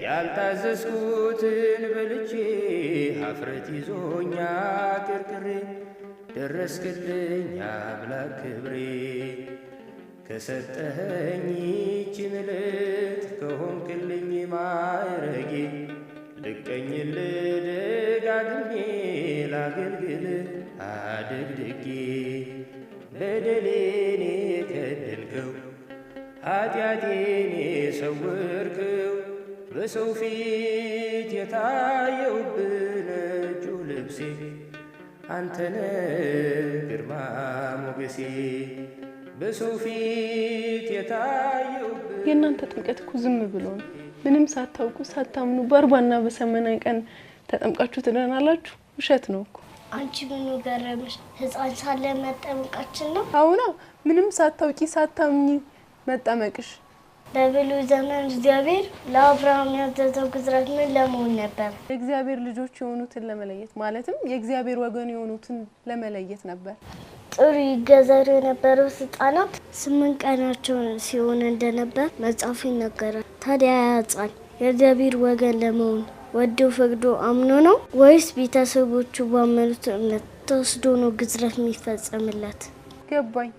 ያልታዘዝኩትን በልቼ ሀፍረት ይዞኛ ቅርቅሬ ደረስክልኝ አምላክ ክብሬ። ከሰጠኸኝ ይህችን ዕለት ከሆንክልኝ ማዕረጌ ልቀኝልህ ደጋግሜ ላገልግልህ አድግድጌ። በደሌን የከደንከው ኃጢአቴን የሰወርከው በሰው ፊት የታየውብህ ነጩ ልብሴ አንተነ ግርማ ሞገሴ። በሰው ፊት የታየውብህ የእናንተ ጥምቀት እኮ ዝም ብሎ ነው። ምንም ሳታውቁ ሳታምኑ በአርባና በሰማንያ ቀን ተጠምቃችሁ ትድናላችሁ። ውሸት ነው እኮ። አንቺ ምን ገረምሽ? ህፃን ሳለ መጠመቃችን ነው። አሁን ምንም ሳታውቂ ሳታምኚ መጠመቅሽ። በብሉይ ዘመን እግዚአብሔር ለአብርሃም ያዘዘው ግዝረት ምን ለመሆን ነበር? የእግዚአብሔር ልጆች የሆኑትን ለመለየት፣ ማለትም የእግዚአብሔር ወገን የሆኑትን ለመለየት ነበር። ጥሩ ይገዘሩ የነበረው ህፃናት 8 ቀናቸው ሲሆን እንደነበር መጽሐፉ ይናገራል። ታዲያ ህፃን የእግዚአብሔር ወገን ለመሆን ወዶ ፈቅዶ አምኖ ነው ወይስ ቤተሰቦቹ ባመኑት እምነት ተወስዶ ነው ግዝረት የሚፈጸምለት? ገባኝ።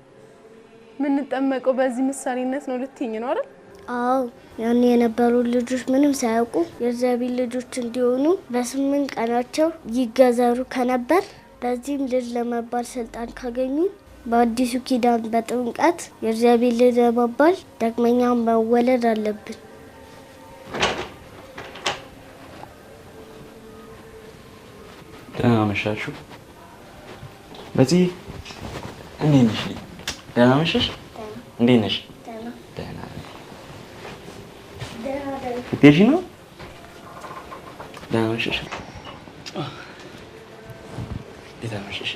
ምንጠመቀው በዚህ ምሳሌነት ነው ልትይኝ ነው አይደል? አዎ፣ ያን የነበሩ ልጆች ምንም ሳያውቁ የእግዚአብሔር ልጆች እንዲሆኑ በ8 ቀናቸው ይገዘሩ ከነበር በዚህም ልጅ ለመባል ስልጣን ካገኙ በአዲሱ ኪዳን በጥምቀት የእግዚአብሔር ልጅ ለመባል ዳግመኛ መወለድ አለብን። ደህና መሻችሁ። በዚህ እንዴት ነሽ? ደህና መሸሽ? እንዴት ነሽ? ደህና ልትሄጂ ነው? ደህና መሸሽ? ደህና መሸሽ?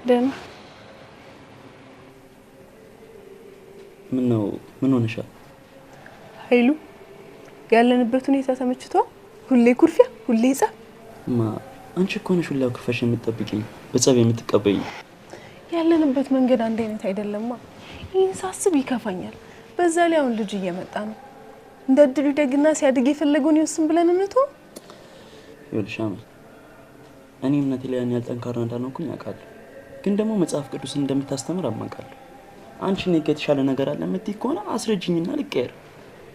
ደህና። ምን ሆነሻል? ኃይሉ ያለንበት ሁኔታ ተመችቶ ሁሌ ኩርፊያ፣ ሁሌ ጸብ። አንቺ እኮ ነሽ ሁላ ኩርፊያሽ የምትጠብቂኝ፣ በጸብ የምትቀበይኝ። ያለንበት መንገድ አንድ አይነት አይደለማ። ይህን ሳስብ ይከፋኛል። በዛ ላይ አሁን ልጅ እየመጣ ነው። እንደ እድሉ ደግና ሲያድግ የፈለገውን ይወስን ብለን እንተው። ይኸውልሽ አመል፣ እኔ እምነቴ ላይ ያን ያልጠንካራ እንዳልሆንኩኝ አውቃለሁ። ግን ደግሞ መጽሐፍ ቅዱስን እንደምታስተምር አማቃለሁ። አንቺ ነገ የተሻለ ነገር አለ የምትይ ከሆነ አስረጅኝና ልቀየር።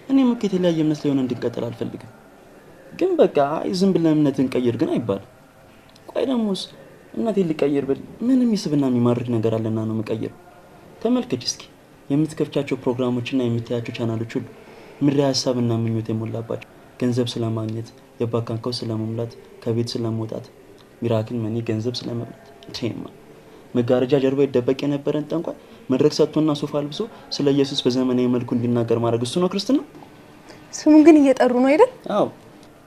እኔም እኮ የተለያየ እምነት ላይ ሆነን እንድንቀጥል አልፈልግም። ግን በቃ ዝም ብለን እምነትን ቀይር ግን አይባልም። ቆይ ደሞስ እናቴ ልቀይር ብል ምንም ይስብና የሚማርክ ነገር አለና ነው መቀየር። ተመልከች እስኪ የምትከፍቻቸው ፕሮግራሞችና የምታያቸው ቻናሎች ሁሉ ምድራዊ ሀሳብና ምኞት የሞላባቸው፣ ገንዘብ ስለማግኘት፣ የባንክ አካውንት ስለመሙላት፣ ከቤት ስለመውጣት፣ ሚራክል መኒ ገንዘብ ስለመብላት። ቴማ መጋረጃ ጀርባ ይደበቅ የነበረን ጠንቋይ መድረክ ሰጥቶና ሶፋ አልብሶ ስለ ኢየሱስ በዘመናዊ መልኩ እንዲናገር ማድረግ እሱ ነው ክርስትና? ስሙን ግን እየጠሩ ነው አይደል? አዎ፣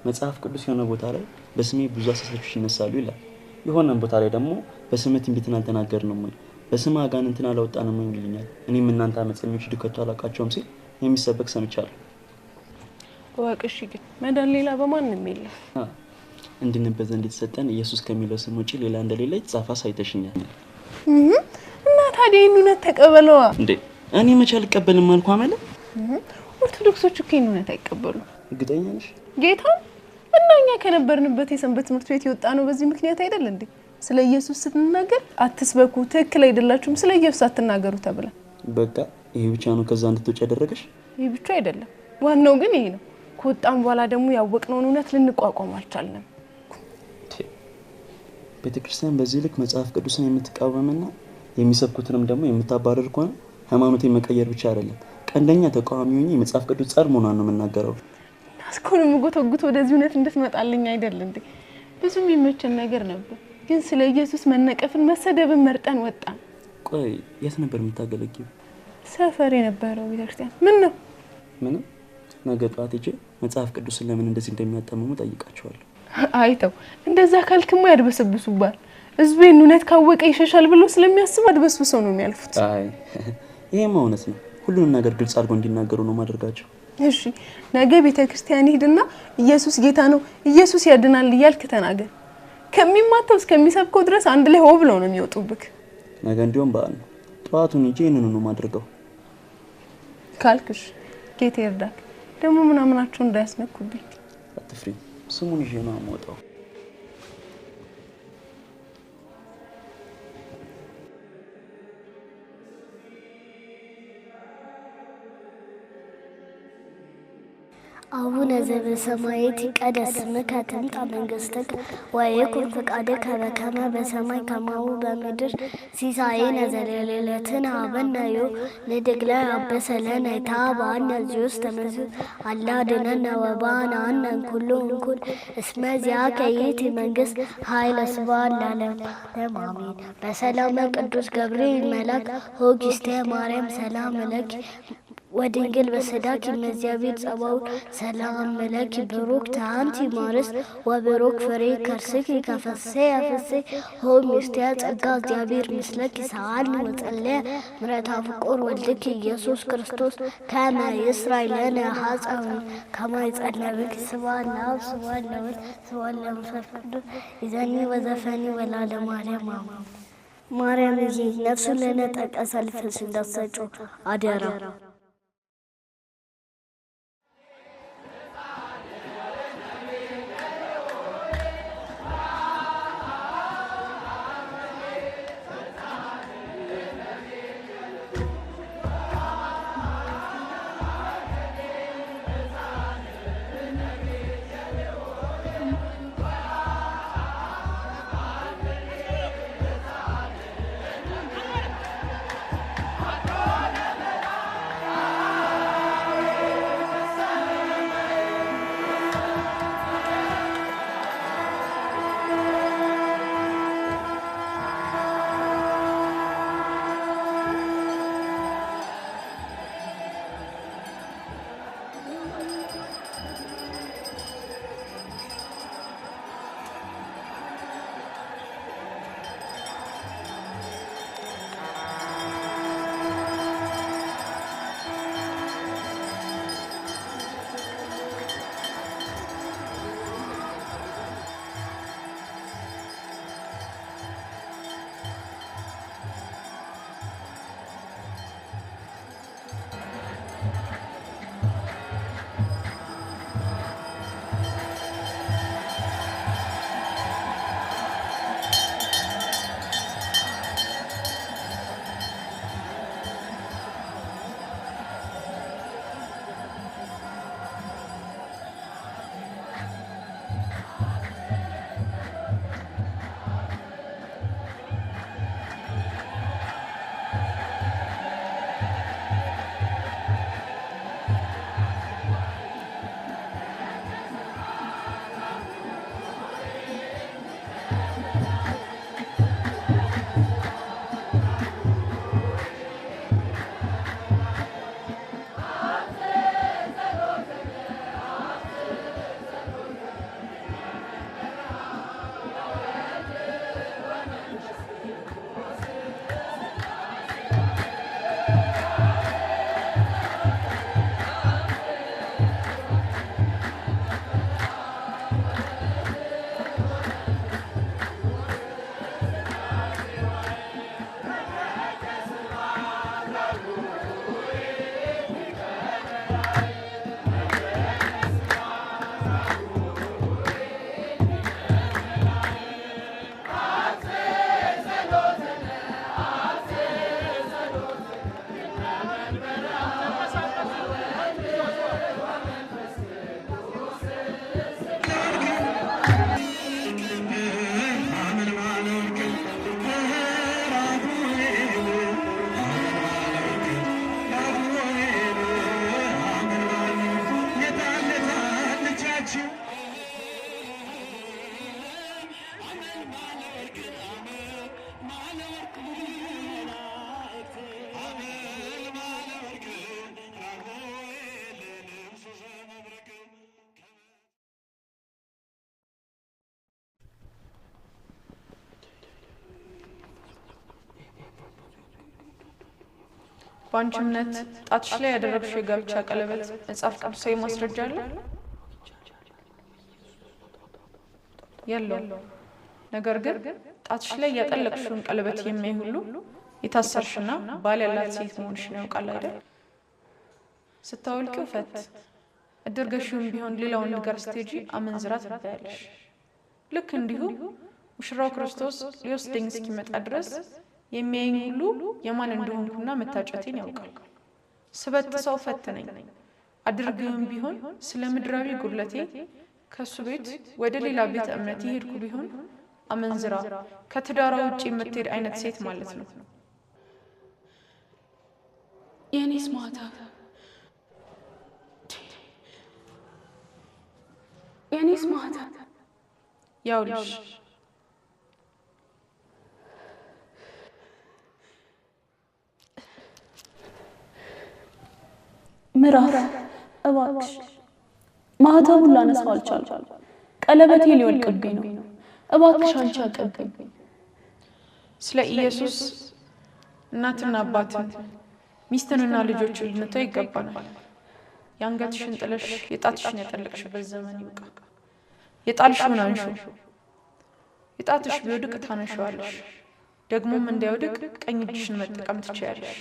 መጽሐፍ ቅዱስ የሆነ ቦታ ላይ በስሜ ብዙ አሳሳቾች ይነሳሉ ይላል። የሆነ ቦታ ላይ ደግሞ በስሜ ትንቢትን አልተናገርንም ወይ በስም አጋንንትን አላወጣንም ወይ ይልኛል። እኔም እናንተ አመፀኞች ድከቱ አላቃቸውም ሲል የሚሰበክ ሰምቻለሁ። ወቅሽ ግን መዳን ሌላ በማንም የለም። እንድንበት ዘንድ የተሰጠን ኢየሱስ ከሚለው ስም ውጪ ሌላ እንደሌለ የተጻፈ ሳይተሽኛል። እና ታዲያ ይህን እውነት ተቀበለዋ እንዴ? እኔ መቼ አልቀበልም አልኩ አመለ። ኦርቶዶክሶች እኮ ይህን እውነት አይቀበሉም። እርግጠኛ ነሽ? ጌታ እና እኛ ከነበርንበት የሰንበት ትምህርት ቤት የወጣ ነው በዚህ ምክንያት አይደል እንዴ? ስለ ኢየሱስ ስትናገር አትስበኩ፣ ትክክል አይደላችሁም፣ ስለ ኢየሱስ አትናገሩ ተብለ። በቃ ይሄ ብቻ ነው ከዛ እንድትወጪ ያደረገሽ? ይሄ ብቻ አይደለም፣ ዋናው ግን ይሄ ነው። ከወጣም በኋላ ደግሞ ያወቅነውን እውነት ልንቋቋም አልቻልንም። ቤተክርስቲያን በዚህ ልክ መጽሐፍ ቅዱስን የምትቃወምና የሚሰብኩትንም ደግሞ የምታባረር ከሆነ ሃይማኖቴን መቀየር ብቻ አይደለም ቀንደኛ ተቃዋሚ ሆኜ የመጽሐፍ ቅዱስ ጸር መሆኗን ነው የምናገረው። አስኮን ምጎተጉት ወደዚህ እውነት እንድትመጣልኝ አይደል እንዴ? ብዙ የሚመቸን ነገር ነበር፣ ግን ስለ ኢየሱስ መነቀፍን መሰደብን መርጠን ወጣን። ቆይ የት ነበር የምታገለግዪው? ሰፈር የነበረው ቤተክርስቲያን። ምን ነው? ምንም። ነገ ጠዋት ሂጄ መጽሐፍ ቅዱስን ለምን እንደዚህ እንደሚያጣምሙ ጠይቃቸዋለሁ። አይተው እንደዛ ካልክማ ያድበሰብሱባል። ህዝቤን እውነት ካወቀ ይሸሻል ብሎ ስለሚያስብ አድበስብሰው ነው የሚያልፉት። አይ ይሄማ እውነት ነው። ሁሉንም ነገር ግልጽ አድርጎ እንዲናገሩ ነው ማድረጋቸው። እሺ ነገ ቤተክርስቲያን ሄድና ኢየሱስ ጌታ ነው፣ ኢየሱስ ያድናል እያልክ ተናገር። ከሚማታው እስከሚሰብከው ድረስ አንድ ላይ ሆ ብለው ነው የሚወጡብክ። ነገ እንዲያውም በዓል ነው። ጠዋቱን ሂጄ ይሄንን ነው ማድረገው ካልክሽ ጌታ ይርዳክ። ደግሞ ምናምናቸው እንዳያስነኩብኝ። አትፍሪ፣ ስሙን ይዤ ነው የምወጣው። አቡነ ዘበሰማይ ይትቀደስ ስምከ ትምጻእ መንግሥትከ ወይኩን ፈቃድከ በከመ በሰማይ ከማሁ በምድር ሲሳየነ ዘለለዕለትነ ሀበነ ዮም ንኅድግ ለነ ለነ ኢታብአነ ውስተ መንሱት አላ አድኅነነ ወባልዐነ እምኩሉ እኩይ እስመ ዚአከ ይእቲ መንግሥት ኃይለ ስብሐት ለዓለመ አሜን። በሰላመ ቅዱስ ገብርኤል መልአክ ሆጊስቴ ማርያም ሰላም ለኪ ወድንግል በሰዳኪ እግዚአብሔር ጸባኦት ሰላም ለኪ ብሩክት አንቲ እምአንስት ወብሩክ ፍሬ ከርስኪ ከፍሥሕት ፍሥሕት ሆም ምስጢያ ጸጋ እግዚአብሔር ምስለኪ ሰአሊ ወጸልየ ምሕረተ ፍቁር ወልድኪ ኢየሱስ ክርስቶስ ከመ ይስራይ ለነ ኃጣውእ ከመ ይጸልይ ስብሐት ለአብ ስብሐት ለወልድ ስብሐት ለመንፈስ ቅዱስ ይእዜኒ ወዘልፈኒ ወለዓለመ ዓለም አሜን። ማርያም ነፍሱን ለነጠቀ ሰልፍሽ እንዳትሰጪው አደራ። በአንቺ እምነት ጣትሽ ላይ ያደረግሽው የጋብቻ ቀለበት መጽሐፍ ቅዱሳዊ ማስረጃ አለ? የለውም። ነገር ግን ጣትሽ ላይ ያጠለቅሽውን ቀለበት የሚያይ ሁሉ የታሰርሽና ባል ያላት ሴት መሆንሽን ያውቃል አይደል? ስታወልቂው ፈት እድርገሽውም ቢሆን ሌላውን ነገር ስትሄጂ አመንዝራ ትባያለሽ። ልክ እንዲሁ ሙሽራው ክርስቶስ ሊወስደኝ እስኪመጣ ድረስ የሚያየኝ ሁሉ የማን እንደሆንኩና መታጨቴን ያውቃል። ስበት ሰው ፈት ነኝ። አድርገውም ቢሆን ስለ ምድራዊ ጉድለቴ ከሱ ቤት ወደ ሌላ ቤተ እምነት ይሄድኩ ቢሆን አመንዝራ ከትዳራ ውጪ የምትሄድ አይነት ሴት ማለት ነው። የኔስ ማህተብ የኔስ ማህተብ ያውልሽ ምራፍ እባክሽ ማህተቡን ላነሳው አልቻልኩም። ቀለበቴ ሊወልቅብኝ ነው። እባክሽ አንቺ አቀብኝ። ስለ ኢየሱስ እናትና አባትን ሚስትንና ልጆችን ልንተው ይገባናል። የአንገትሽን ጥለሽ የጣትሽን ያጠለቅሽበት ዘመን ይብቃ። የጣልሽውን አንሹ። የጣትሽ ቢወድቅ ታነሺዋለሽ። ደግሞም እንዳይወድቅ ቀኝ እጅሽን መጠቀም ትችያለሽ።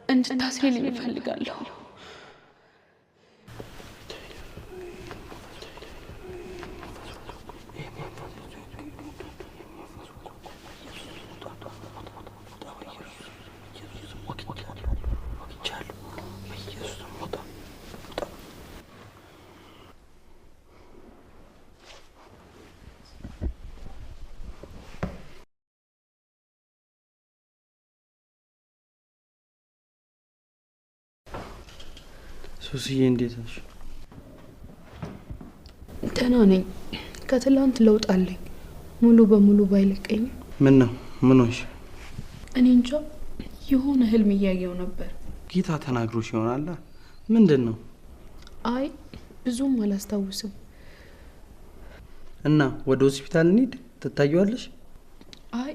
እንድታስሪልኝ እፈልጋለሁ። ሱስዬ እንዴት ነሽ? ደህና ነኝ። ከትላንት ለውጥ አለኝ። ሙሉ በሙሉ ባይለቀኝ። ምን ነው? ምን ሆንሽ? እኔ እንጃ የሆነ ህልም እያየው ነበር። ጌታ ተናግሮሽ ይሆናል? ምንድን ነው? አይ ብዙም አላስታውስም። እና ወደ ሆስፒታል እንሂድ፣ ትታዩዋለሽ? አይ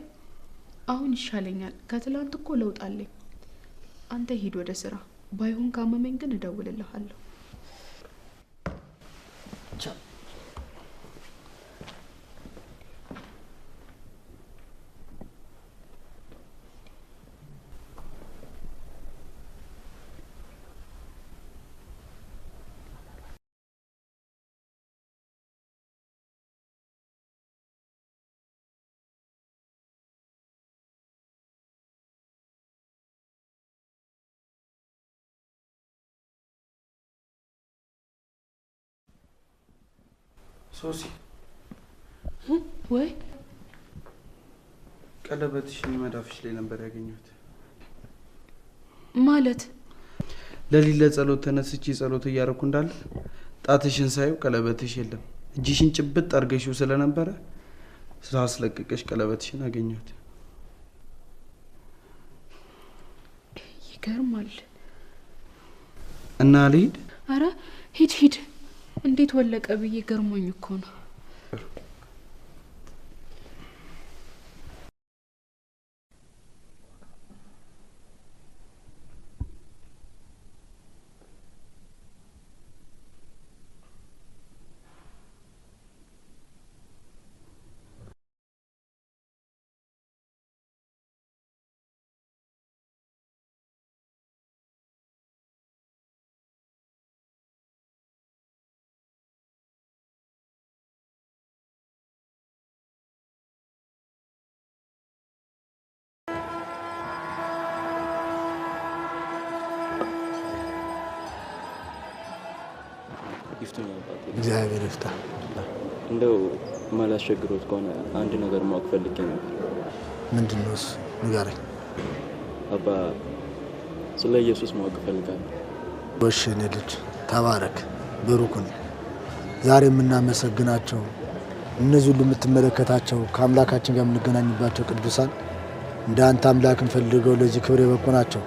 አሁን ይሻለኛል። ከትላንት እኮ ለውጥ አለኝ። አንተ ሂድ ወደ ስራ። ባይሆን ካመመኝ ግን እደውልልሃለሁ። ሶሲ ወይ ቀለበትሽን መዳፍሽ ላይ ነበር ያገኘሁት። ማለት ለሊት ለጸሎት ተነስቼ ጸሎት እያደረኩ እንዳለ ጣትሽን ሳየው ቀለበትሽ የለም። እጅሽን ጭብጥ አድርገሽው ስለነበረ ስላስለቀቀሽ ቀለበትሽን አገኘሁት። ይገርማል። እና ልሂድ? አረ ሂድ ሂድ። እንዴት ወለቀ ብዬ ገርሞኝ እኮ ነው። እግዚአብሔር ይፍታ። እንደው ማላስቸግሮት ከሆነ አንድ ነገር ማወቅ ፈልጌ ነበር። ምንድነው እሱ? ንገረኝ። አባ ስለ ኢየሱስ ማወቅ እፈልጋለሁ። እሺ የኔ ልጅ ተባረክ፣ ብሩክ ሁን። ዛሬ የምናመሰግናቸው እነዚህ ሁሉ የምትመለከታቸው ከአምላካችን ጋር የምንገናኝባቸው ቅዱሳን እንደ አንተ አምላክን ፈልገው ለዚህ ክብር የበቁ ናቸው።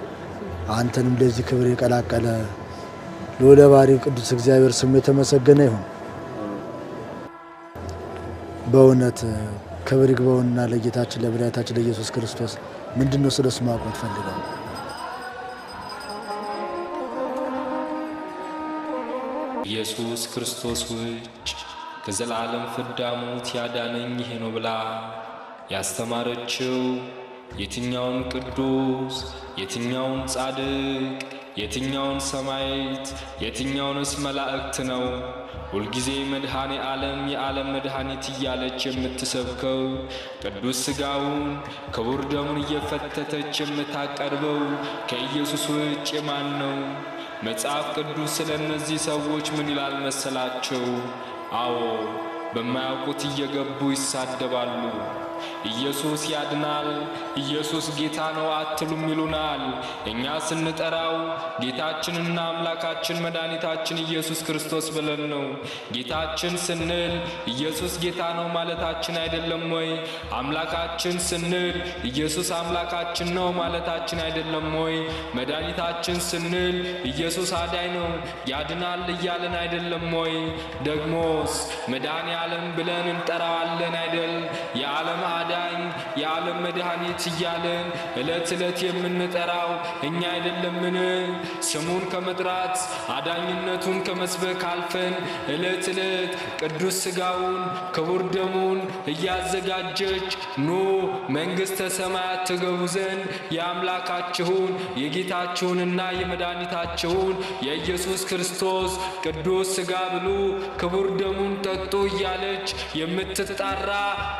አንተንም ለዚህ ክብር የቀላቀለ ልዑለ ባሕርይ ቅዱስ እግዚአብሔር ስሙ የተመሰገነ ይሁን። በእውነት ክብር ይግባውና ለጌታችን ለመድኃኒታችን ለኢየሱስ ክርስቶስ ምንድነው ስለሱ ማወቅ ፈልገው? ኢየሱስ ክርስቶስ ውጭ ከዘላለም ፍዳ ሞት ያዳነኝ ይሄ ነው ብላ ያስተማረችው የትኛውን ቅዱስ፣ የትኛውን ጻድቅ፣ የትኛውን ሰማዕት፣ የትኛውንስ መላእክት ነው ሁልጊዜ መድኃኔ ዓለም የዓለም መድኃኒት እያለች የምትሰብከው? ቅዱስ ሥጋውን ክቡር ደሙን እየፈተተች የምታቀርበው ከኢየሱስ ውጭ ማን ነው? መጽሐፍ ቅዱስ ስለ እነዚህ ሰዎች ምን ይላል መሰላቸው? አዎ በማያውቁት እየገቡ ይሳደባሉ። ኢየሱስ ያድናል፣ ኢየሱስ ጌታ ነው አትሉም ይሉናል። እኛ ስንጠራው ጌታችንና አምላካችን መድኃኒታችን ኢየሱስ ክርስቶስ ብለን ነው። ጌታችን ስንል ኢየሱስ ጌታ ነው ማለታችን አይደለም ወይ? አምላካችን ስንል ኢየሱስ አምላካችን ነው ማለታችን አይደለም ወይ? መድኃኒታችን ስንል ኢየሱስ አዳኝ ነው ያድናል እያለን አይደለም ወይ? ደግሞስ መድኃኔ ዓለም ብለን እንጠራዋለን አይደል? የዓለም አዳኝ የዓለም መድኃኒት እያለን ዕለት ዕለት የምንጠራው እኛ አይደለምን? ስሙን ከመጥራት አዳኝነቱን ከመስበክ አልፈን ዕለት ዕለት ቅዱስ ሥጋውን ክቡር ደሙን እያዘጋጀች ኑ መንግሥተ ሰማያት ትገቡ ዘንድ የአምላካችሁን የጌታችሁንና የመድኃኒታችሁን የኢየሱስ ክርስቶስ ቅዱስ ሥጋ ብሉ ክቡር ደሙን ጠጡ እያለች የምትጣራ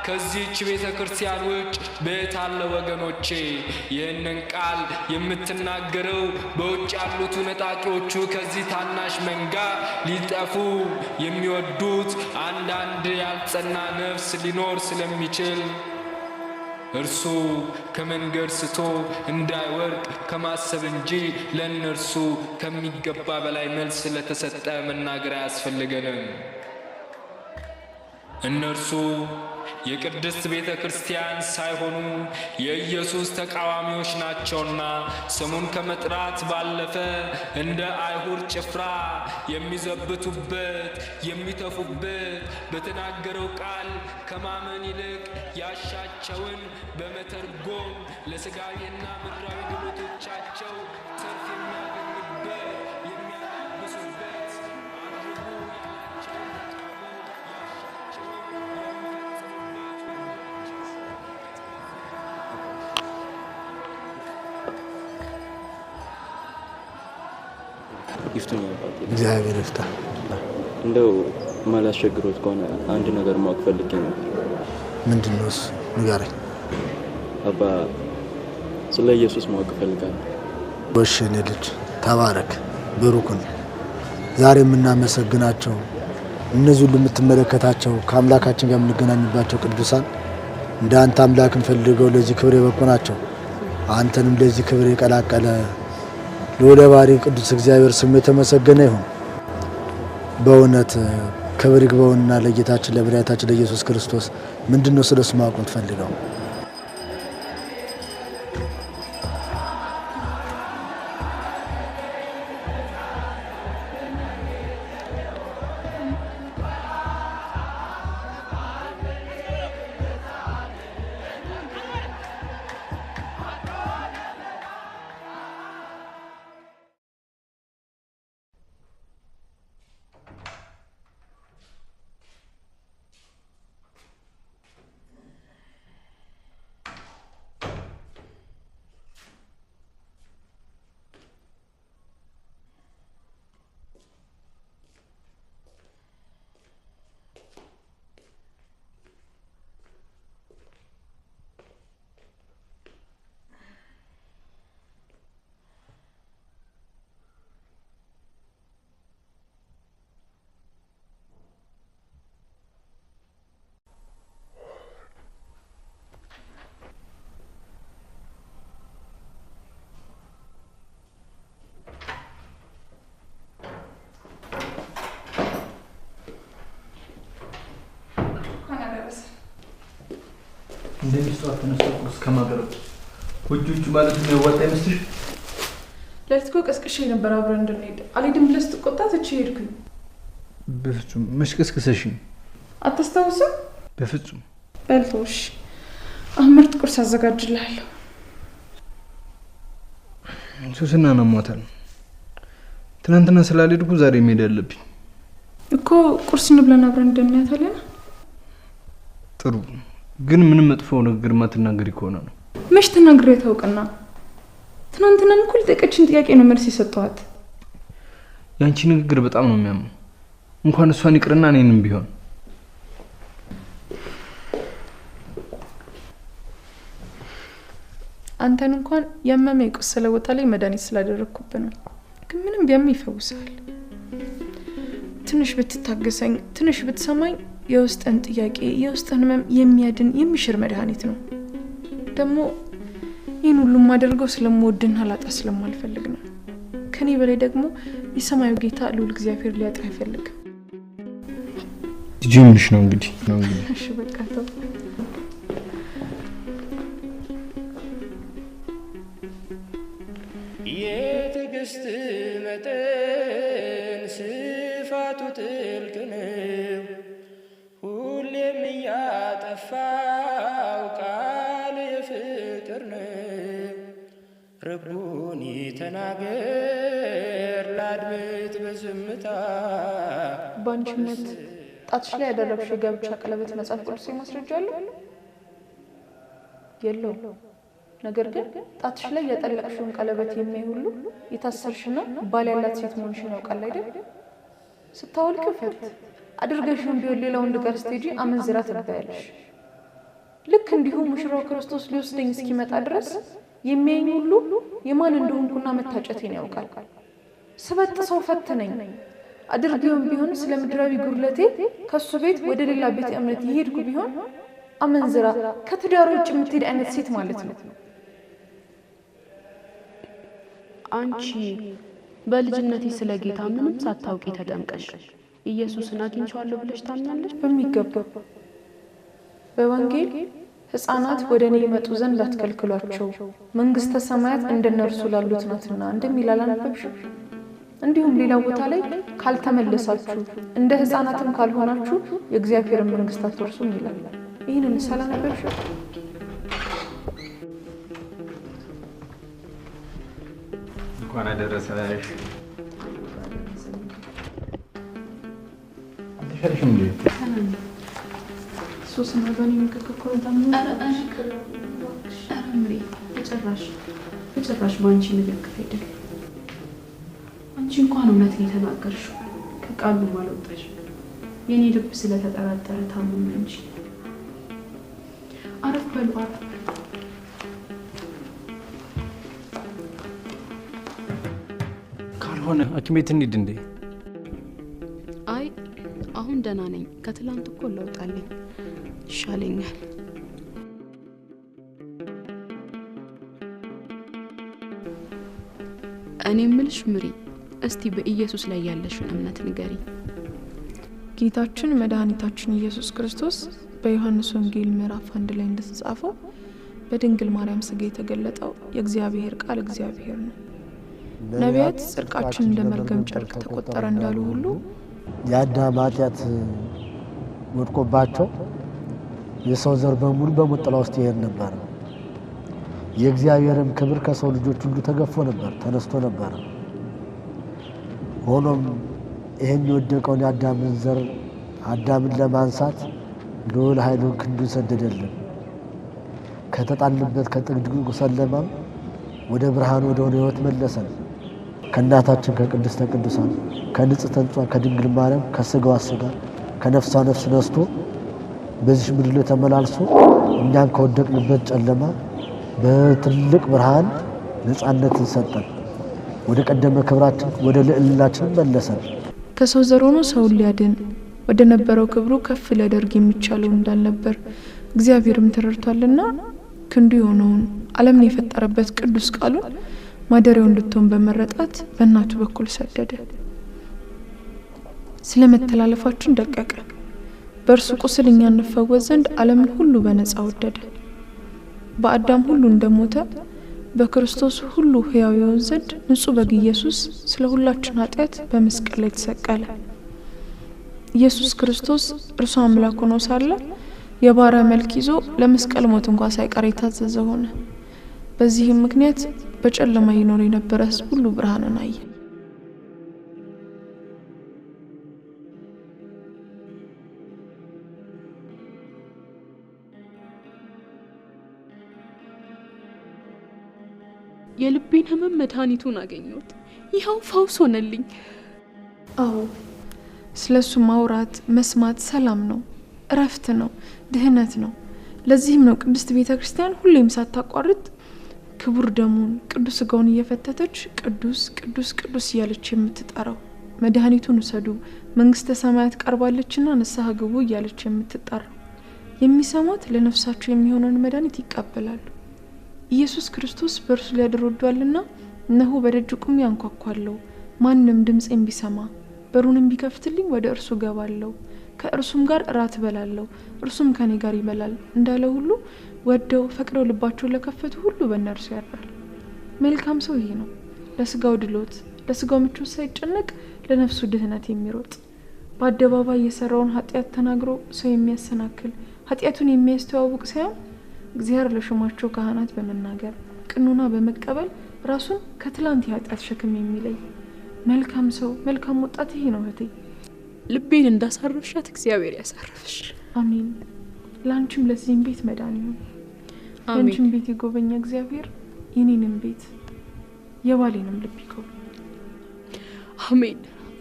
ከዚህች ቤተ ክርስቲያን ውጭ ቤት አለ ወገኖቼ? ይህንን ቃል የምትናገረው በውጭ ያሉት ነጣቂዎቹ ከዚህ ታናሽ መንጋ ሊጠፉ የሚወዱት አንዳንድ ያልጸና ነፍስ ሊኖር ስለሚችል እርሱ ከመንገድ ስቶ እንዳይወርቅ ከማሰብ እንጂ ለእነርሱ ከሚገባ በላይ መልስ ስለተሰጠ መናገር አያስፈልገንም። እነርሱ የቅድስት ቤተ ክርስቲያን ሳይሆኑ የኢየሱስ ተቃዋሚዎች ናቸውና ስሙን ከመጥራት ባለፈ እንደ አይሁድ ጭፍራ የሚዘብቱበት የሚተፉበት በተናገረው ቃል ከማመን ይልቅ ያሻቸውን በመተርጎም ለሥጋዊና ምድራዊ ግሎቶቻቸው ትርፍ የሚያገኙበት የሚያብሱበት አድርጉ ያላቸውን ይፍቱኝ አባቴ። እግዚአብሔር ይፍታ። እንደው ማላስቸግሮት ከሆነ አንድ ነገር ማወቅ ፈልጌ ነበር። ምንድነው እሱ? ንገረኝ። አባ ስለ ኢየሱስ ማወቅ እፈልጋለሁ። እሺ የኔ ልጅ ተባረክ፣ ብሩክ ሁን። ዛሬ የምናመሰግናቸው እነዚህ ሁሉ የምትመለከታቸው ከአምላካችን ጋር የምንገናኝባቸው ቅዱሳን እንደ አንተ አምላክን ፈልገው ለዚህ ክብር የበቁ ናቸው። አንተንም ለዚህ ክብር የቀላቀለ ልዑለ ባሕርይ ቅዱስ እግዚአብሔር ስሙ የተመሰገነ ይሁን። በእውነት ክብር ይግባውና ለጌታችን ለመድኃኒታችን ለኢየሱስ ክርስቶስ ምንድነው ስለሱ ማወቅ ፈልገው? ለሚስቷ ተነስተው እስከማገረብ ውጭ ማለት ነው ያዋጣ ይመስልሽ? ለልትኮ ቀስቅሼ ነበር አብረን እንድንሄድ አልሄድም ብለህ ስትቆጣ ትቼ ሄድኩኝ። በፍጹም መሽከስከሰሽኝ። አታስታውስም? በፍጹም በልቶሽ አሁን ምርጥ ቁርስ አዘጋጅልሃለሁ። ሱስና ናሟታል። ትናንትና ስላልሄድኩ ዛሬ መሄድ አለብኝ እኮ። ቁርስ እንብለን አብረን እንደሚያታለን። ጥሩ ግን ምንም መጥፎ ነገር ማትናገሪ ከሆነ ነው። መች ተናግሬ ታውቅና? ትናንትና እኮ ለጠየቀችን ጥያቄ ነው መልስ የሰጠኋት። ያንቺ ንግግር በጣም ነው የሚያመው። እንኳን እሷን ይቅርና እኔንም ቢሆን። አንተን እንኳን ያመመ የቆሰለ ቦታ ላይ መድኃኒት ስላደረግኩብህ ነው። ግን ምንም ቢያም ይፈውሳል። ትንሽ ብትታገሰኝ፣ ትንሽ ብትሰማኝ የውስጥን ጥያቄ የውስጥን ህመም የሚያድን የሚሽር መድኃኒት ነው። ደግሞ ይህን ሁሉ ማደርገው ስለምወድና ላጣ ስለማልፈልግ ነው። ከኔ በላይ ደግሞ የሰማዩ ጌታ ልዑል እግዚአብሔር ሊያጣ አይፈልግም። ጅምሽ ነው እንግዲህ እሺ በቃ ተው። የትዕግስት መጠን ስፋቱ ጥልቅ ነው። ሁሌም እያጠፋው ቃል የፍቅር ነው። ረቡኒ ተናገር ላድምጥ በዝምታ። ባንቺነት ጣትሽ ላይ ያደረግሽው የጋብቻ ቀለበት መጽሐፍ ቅዱስ ማስረጃ አለው? የለውም። ነገር ግን ጣትሽ ላይ ያጠለቅሽውን ቀለበት የሚያይ ሁሉ የታሰርሽና ባል ያላት ሴት መሆንሽን ያውቃል አይደል? ስታወልቂው ፈት አድርገሽውን ቢሆን ሌላ ወንድ ጋር ስትሄጂ አመንዝራ ትባያለሽ። ልክ እንዲሁ ሙሽራው ክርስቶስ ሊወስደኝ እስኪመጣ ድረስ የሚያየኝ ሁሉ የማን እንደሆንኩና መታጨቴን ያውቃል። ስበት ሰው ፈተነኝ አድርገውን ቢሆን ስለ ምድራዊ ጉርለቴ ከሱ ቤት ወደ ሌላ ቤት እምነት ይሄድኩ ቢሆን አመንዝራ ከትዳር ውጭ የምትሄድ አይነት ሴት ማለት ነው። አንቺ በልጅነቴ ስለ ጌታ ምንም ሳታውቂ ተጠምቀሽ ኢየሱስን አግኝቼዋለሁ ብለሽ ታምናለሽ? በሚገባ በወንጌል ሕፃናት ወደ እኔ ይመጡ ዘንድ አትከልክሏቸው መንግስተ ሰማያት እንደነርሱ ላሉት ናትና እንደሚል አላነበብሽም? እንዲሁም ሌላ ቦታ ላይ ካልተመለሳችሁ እንደ ሕፃናትም ካልሆናችሁ የእግዚአብሔርን መንግስት አትወርሱም ይላል። ይህንን ሳላነበብሽም? እንኳን አደረሰሽ። ተሸርሽም እንዴ? ሶስና በኔ ምክክር ታምኑ? ምሪ በጭራሽ ባንቺ ንግግር አይደለም። አንቺ እንኳን እውነት የተናገርሽው ከቃሉ ማለውጣሽ የኔ ልብ ስለተጠራጠረ ታመመ እንጂ። አረፍ በሉ አረፍ በሉ። ካልሆነ ሐኪም ቤት እንሂድ እንዴ? አይ አሁን ደህና ነኝ። ከትላንት እኮ ለውጣለኝ፣ ይሻለኛል። እኔ ምልሽ ምሪ፣ እስቲ በኢየሱስ ላይ ያለሽን እምነት ንገሪ። ጌታችን መድኃኒታችን ኢየሱስ ክርስቶስ በዮሐንስ ወንጌል ምዕራፍ 1 ላይ እንደተጻፈው በድንግል ማርያም ሥጋ የተገለጠው የእግዚአብሔር ቃል እግዚአብሔር ነው። ነቢያት ጽድቃችን እንደ መርገም ጨርቅ ተቆጠረ እንዳሉ ሁሉ የአዳም ኃጢአት ወድቆባቸው የሰው ዘር በሙሉ በሞት ጥላ ውስጥ ይሄድ ነበር። የእግዚአብሔርም ክብር ከሰው ልጆች ሁሉ ተገፎ ነበር፣ ተነስቶ ነበር። ሆኖም ይሄን የወደቀውን የአዳምን ዘር አዳምን ለማንሳት ልዑል ኃይሉን ክንዱን ሰደደልን። ከተጣልንበት ከጥግድጉ ጨለማም ወደ ብርሃን ወደ ሆነ ሕይወት መለሰን። ከእናታችን ከቅድስተ ቅዱሳን ከንጽሕተ ንጹሐን ከድንግል ማርያም ከሥጋዋ ሥጋ ከነፍሷ ነፍስ ነስቶ በዚህ ምድር ላይ ተመላልሶ እኛን ከወደቅንበት ጨለማ በትልቅ ብርሃን ነፃነትን ሰጠን። ወደ ቀደመ ክብራችን ወደ ልዕልናችን መለሰን። ከሰው ዘር ሆኖ ሰውን ሊያድን ወደ ነበረው ክብሩ ከፍ ሊያደርግ የሚቻለው እንዳልነበር እግዚአብሔርም ተረድቷልና ክንዱ የሆነውን ዓለምን የፈጠረበት ቅዱስ ቃሉን ማደሪያው እንድትሆን በመረጣት በእናቱ በኩል ሰደደ። ስለ መተላለፋችን ደቀቀ። በእርሱ ቁስል እኛ እንፈወስ ዘንድ ዓለምን ሁሉ በነፃ ወደደ። በአዳም ሁሉ እንደሞተ በክርስቶስ ሁሉ ሕያው ይሆን ዘንድ ንጹሕ በግ ኢየሱስ ስለ ሁላችን ኃጢአት በመስቀል ላይ ተሰቀለ። ኢየሱስ ክርስቶስ እርሱ አምላክ ሆኖ ሳለ የባሪያ መልክ ይዞ ለመስቀል ሞት እንኳን ሳይቀር የታዘዘ ሆነ። በዚህም ምክንያት በጨለማ ይኖር የነበረ ሕዝብ ሁሉ ብርሃንን አየ። የልቤን ህመም መድኃኒቱን አገኘሁት። ይኸው ፈውስ ሆነልኝ። አዎ ስለሱ ማውራት መስማት ሰላም ነው፣ እረፍት ነው፣ ድህነት ነው። ለዚህም ነው ቅድስት ቤተ ክርስቲያን ሁሌም ሳታቋርጥ ክቡር ደሙን ቅዱስ ሥጋውን እየፈተተች ቅዱስ ቅዱስ ቅዱስ እያለች የምትጠራው። መድኃኒቱን ውሰዱ መንግስተ ሰማያት ቀርባለችና ንስሐ ግቡ እያለች የምትጠራው። የሚሰማት ለነፍሳቸው የሚሆነውን መድኃኒት ይቀበላሉ። ኢየሱስ ክርስቶስ በእርሱ ሊያድር ወዷልና እነሆ በደጅ ቆሜ አንኳኳለሁ፣ ማንም ድምፄን ቢሰማ በሩንም ቢከፍትልኝ ወደ እርሱ ገባለሁ፣ ከእርሱም ጋር እራት እበላለሁ፣ እርሱም ከኔ ጋር ይበላል እንዳለ ሁሉ ወደው ፈቅደው ልባቸውን ለከፈቱ ሁሉ በእነርሱ ያድራል። መልካም ሰው ይሄ ነው፣ ለስጋው ድሎት ለስጋው ምቾት ሳይጨነቅ ለነፍሱ ድህነት የሚሮጥ በአደባባይ የሰራውን ኃጢአት ተናግሮ ሰው የሚያሰናክል ኃጢአቱን የሚያስተዋውቅ ሳይሆን እግዚአብሔር ለሾማቸው ካህናት በመናገር ቅኑና በመቀበል ራሱን ከትላንት የኃጢአት ሸክም የሚለይ መልካም ሰው መልካም ወጣት ይሄ ነው። እህቴ ልቤን እንዳሳረፍሻት እግዚአብሔር ያሳርፍሽ። አሜን። ላንቺም ለዚህም ቤት መዳን ይሁን። አንቺም ቤት የጎበኘ እግዚአብሔር የኔንም ቤት የባሌንም ልብ ይጎብኝ። አሜን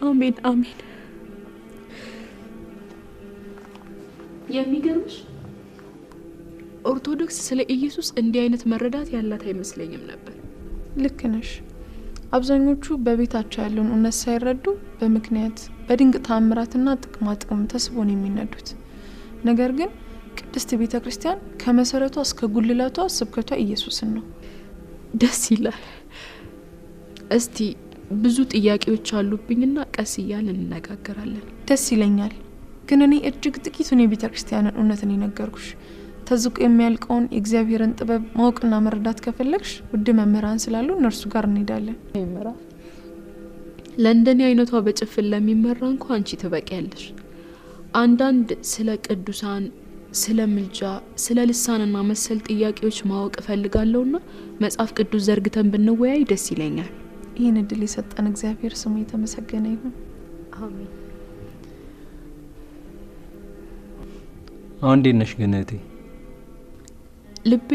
አሜን አሜን። የሚገርምሽ ኦርቶዶክስ ስለ ኢየሱስ እንዲህ አይነት መረዳት ያላት አይመስለኝም ነበር። ልክ ነሽ። አብዛኞቹ በቤታቸው ያለውን እውነት ሳይረዱ በምክንያት በድንቅ ተአምራትና ጥቅማ ጥቅም ተስቦን የሚነዱት። ነገር ግን ቅድስት ቤተ ክርስቲያን ከመሰረቷ እስከ ጉልላቷ ስብከቷ ኢየሱስን ነው። ደስ ይላል። እስቲ ብዙ ጥያቄዎች አሉብኝና ቀስ እያልን እንነጋገራለን። ደስ ይለኛል። ግን እኔ እጅግ ጥቂቱን የቤተ ክርስቲያንን እውነትን የነገርኩሽ። ተዝቆ የሚያልቀውን የእግዚአብሔርን ጥበብ ማወቅና መረዳት ከፈለግሽ ውድ መምህራን ስላሉ እነርሱ ጋር እንሄዳለን። ይመራል። ለእንደኔ አይነቷ በጭፍን ለሚመራ እንኳን አንቺ ትበቂያለሽ። አንዳንድ ስለ ቅዱሳን፣ ስለ ምልጃ፣ ስለ ልሳንና መሰል ጥያቄዎች ማወቅ እፈልጋለሁና መጽሐፍ ቅዱስ ዘርግተን ብንወያይ ደስ ይለኛል። ይህን እድል የሰጠን እግዚአብሔር ስሙ የተመሰገነ ይሁን። አሜን። አሁን እንዴት ነሽ ግን እህቴ? ልቤ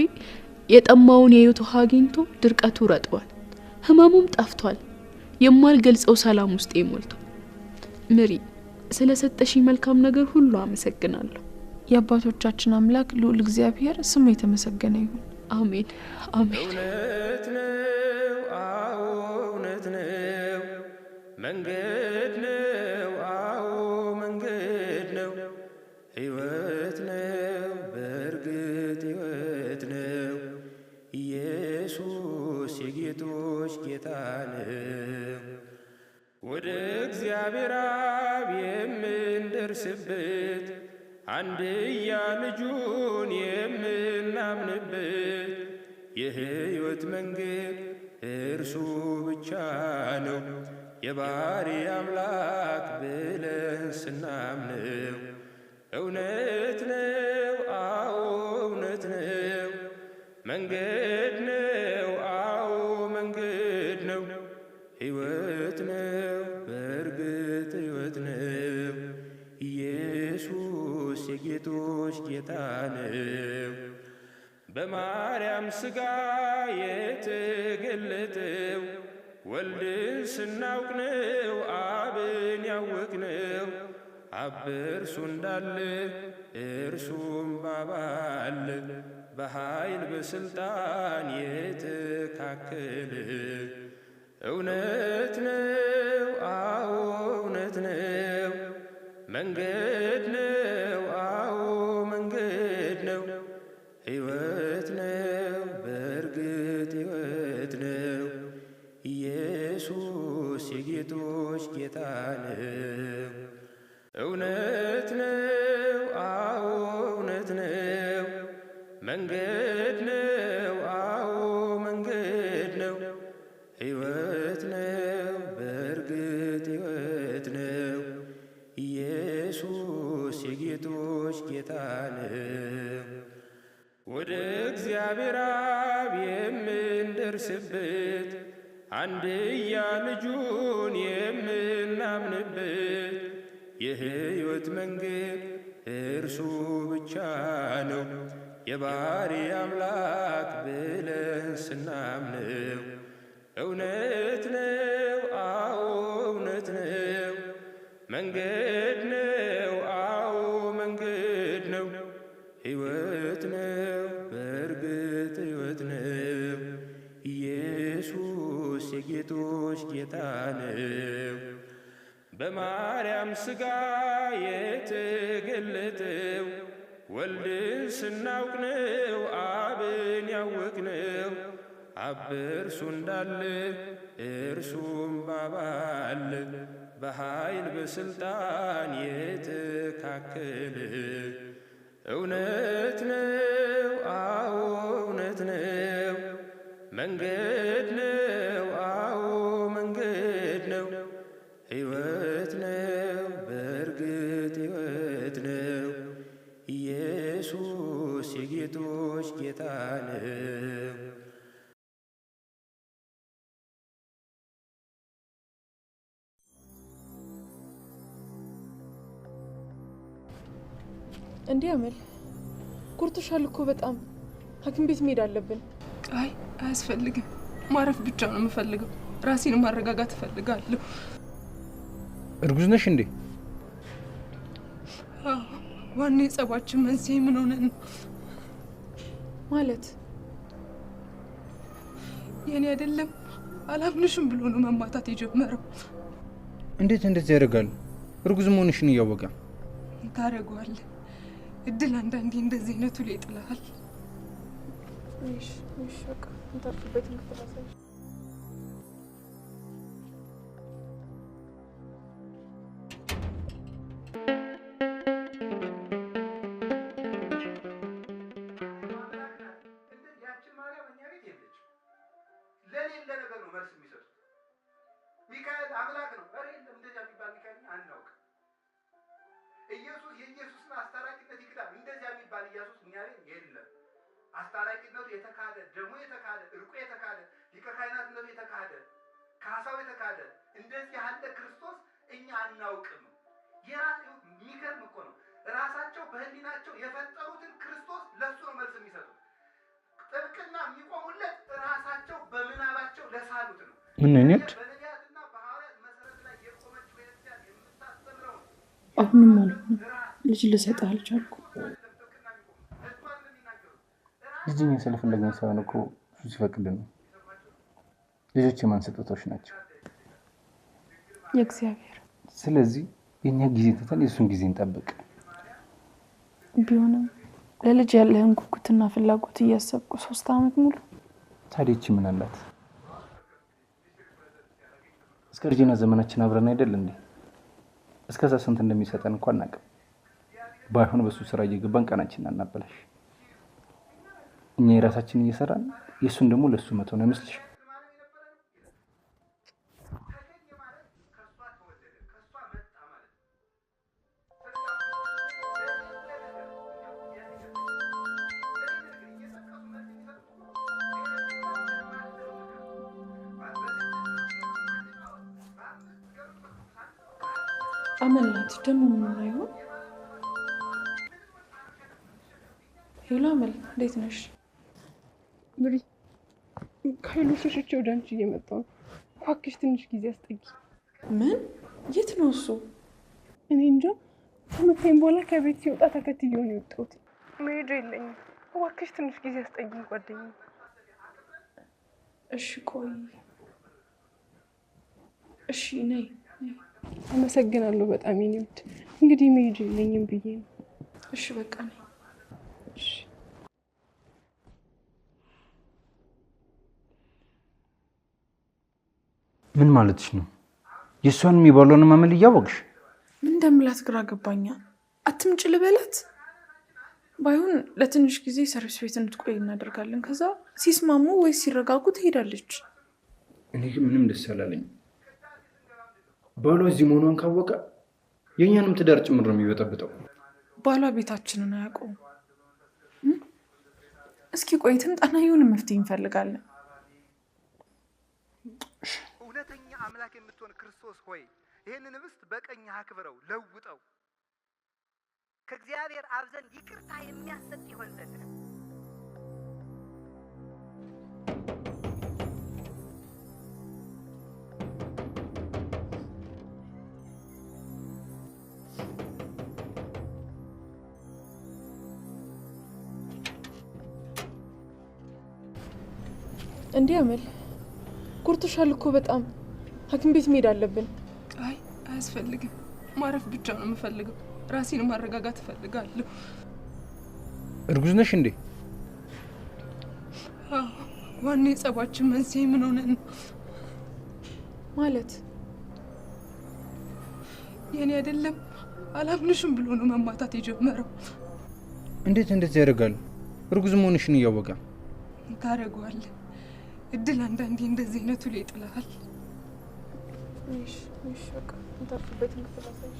የጠማውን የህይወት ውሃ አግኝቶ ድርቀቱ ረጥቧል፣ ህመሙም ጠፍቷል። የማልገልጸው ሰላም ውስጥ ሞልቷል። ምሪ ስለሰጠሽኝ መልካም ነገር ሁሉ አመሰግናለሁ። የአባቶቻችን አምላክ ልዑል እግዚአብሔር ስሙ የተመሰገነ ይሁን። አሜን አሜን። እውነት ነው፣ አዎ እውነት ነው፣ መንገድ ነው፣ አዎ መንገድ ነው፣ ህይወት ነው፣ በእርግጥ ህይወት ነው፣ ኢየሱስ የጌቶች ጌታ ነው። ወደ እግዚአብሔር አብ የምንደርስበት አንድያ ልጁን የምናምንበት የህይወት መንገድ እርሱ ብቻ ነው። የባህሪ አምላክ ብለን ስናምነው እውነት ነው፣ አዎ እውነት ነው፣ መንገድ ነው፣ አዎ መንገድ ነው፣ ህይወት ነው፣ በእርግጥ ህይወት ነው፣ ኢየሱስ የጌቶች ጌታ ነው። በማርያም ሥጋ የተገለጠው ወልድን ስናውቅ ነው አብን ያወቅነው። አብ በእርሱ እንዳለ እርሱም በአብ አለ፣ በኃይል በስልጣን የተካከለ እውነት ነው፣ አዎ እውነት ነው፣ መንገድ ነው፣ አዎ መንገድ ነው፣ ህይወት ነው፣ በእርግጥ ህይወት ነው፣ ኢየሱስ የጌቶች ጌታ ነው። እውነት ነው፣ አዎ እውነት ነው፣ መንገድ ነው ለአብ የምንደርስበት አንድያ ልጁን የምናምንበት የሕይወት መንገድ እርሱ ብቻ ነው። የባሕርይ አምላክ ብለን ስናምነው እውነት ነው፣ አዎ እውነት ነው። መንገድ ነው፣ አዎ መንገድ ነው። ሕይወት ነው፣ በእርግጥ ሕይወት ነው። ኢየሱስ የጌቶች ጌታ ነው። በማርያም ሥጋ የተገለጠው ወልድን ስናውቅ ነው አብን ያወቅነው። አብ በእርሱ እንዳለ እርሱም በአብ አለ፣ በኃይል በሥልጣን የተካከለ። እውነት ነው፣ አዎ እውነት ነው። መንገድ ነው፣ አዎ መንገድ ነው። ሕይወት ነው፣ በእርግጥ ሕይወት ነው። ኢየሱስ የጌቶች ጌታ ነው። እንዲህ አመል ኩርትሻል እኮ በጣም። ሐኪም ቤት መሄድ አለብን። አይ አያስፈልግም። ማረፍ ብቻ ነው የምፈልገው። ራሴን ማረጋጋት እፈልጋለሁ። እርጉዝ ነሽ እንዴ? ዋና የጸባችን መንስኤ ምን ሆነ ነው? ማለት የኔ አይደለም አላምንሽም ብሎ ነው መማታት የጀመረው። እንዴት እንደዚህ ያደርጋል? እርጉዝ መሆንሽን እያወቀ ታደርገዋለህ። እድል አንዳንዴ እንደዚህ አይነቱ ላይ ይጥልሃል። እሺ በቃ እንታርፍበትን ክፍላሳይ ኢየሱስ የኢየሱስን አስታራቂነት ይክዳል። እንደዚያ የሚባል ኢየሱስ እኛ ቤት የለም። አስታራቂነቱ የተካደ፣ ደሙ የተካደ፣ እርቁ የተካደ፣ ሊቀ ካህናትነቱ የተካደ፣ ካሳው የተካደ እንደዚህ ያለ ክርስቶስ እኛ አናውቅም። የሚገርም እኮ ነው። ራሳቸው በህሊናቸው የፈጠሩትን ክርስቶስ ለሱ ነው መልስ የሚሰጡት። ጥብቅና የሚቆሙለት ራሳቸው በምናባቸው ለሳሉት ነው። በነቢያትና በሐዋርያት መሰረት ላይ የቆመችው ቤተክርስቲያን የምታስተምረው አሁንም ማለት ነው። ልጅ ልሰጥህ አልቻልኩም። ልጅኛ ስለፈለግን ሳይሆን እኮ እሱ ሲፈቅድልን ነው። ልጆች የማን ስጦታዎች ናቸው? የእግዚአብሔር። ስለዚህ የእኛ ጊዜ ትተን የእሱን ጊዜ እንጠብቅ። ቢሆንም ለልጅ ያለህን ጉጉትና ፍላጎት እያሰብኩ 3 ዓመት ሙሉ ታዲያ ይህች ምን አላት? እስከ እርጅና ዘመናችን አብረን አይደል እንዴ? እስከዛ ስንት እንደሚሰጠን እንኳን አናውቅም። ባይሆን በሱ ስራ እየገባን ቀናችንን አናበላሽ። እኛ የራሳችንን እየሰራን የእሱን ደግሞ ለእሱ መተው ነው አይመስልሽ? አመላት ደግሞ ምን ነው ይሆን? ሄሎ አመል፣ እንዴት ነሽ? ብሪ ካይሉ ሸሽቼ ወደ አንቺ እየመጣሁ ነው። እባክሽ ትንሽ ጊዜ አስጠጊ። ምን? የት ነው እሱ? እኔ እንጃ። ከመታኝ በኋላ ከቤት ሲወጣ ተከትዬው ነው የወጣሁት። መሄጃ የለኝም። እባክሽ ትንሽ ጊዜ አስጠጊ ጓደኛዬ። እሺ ቆይ። እሺ ነይ። አመሰግናለሁ በጣም የኔ ውድ። እንግዲህ መሄጃ የለኝም ብዬ ነው። እሺ በቃ ነይ። እሺ ምን ማለትሽ ነው? የእሷን የሚባለውን ማመል እያወቅሽ ምን እንደምላት ግራ ገባኛ። አትምጭ ልበላት? ባይሆን ለትንሽ ጊዜ ሰርቪስ ቤት እንድትቆይ እናደርጋለን። ከዛ ሲስማሙ ወይ ሲረጋጉ ትሄዳለች። እኔ ግን ምንም ደስ አላለኝ። ባሏ እዚህ መሆኗን ካወቀ የእኛንም ትዳር ጭምር ነው የሚበጠብጠው። ባሏ ቤታችንን አያውቀውም። እስኪ ቆይ ትምጣና የሆነ መፍትሄ እንፈልጋለን። እውነተኛ አምላክ የምትሆን ክርስቶስ ሆይ ይህንን ኅብስት በቀኝ አክብረው ለውጠው ከእግዚአብሔር አብ ዘንድ ይቅርታ የሚያሰጥ ይሆን ዘንድ ነው። እንዲህ አመል ኩርቱሻል እኮ በጣም ሐኪም ቤት መሄድ አለብን። አይ አያስፈልግም፣ ማረፍ ብቻ ነው የምፈልገው። ራሴን ማረጋጋት እፈልጋለሁ። እርጉዝ ነሽ እንዴ? ዋና የጸባችን መንስኤ ምን ሆነ ነው? ማለት የኔ አይደለም አላምንሽም ብሎ ነው መማታት የጀመረው። እንዴት እንደዚህ ያደርጋል? እርጉዝ መሆንሽን እያወቀ ታደርገዋለህ። እድል አንዳንዴ እንደዚህ አይነቱ ላይ ይጥልሃል። እሺ በቃ እንታፍበት እንፈላሰይ።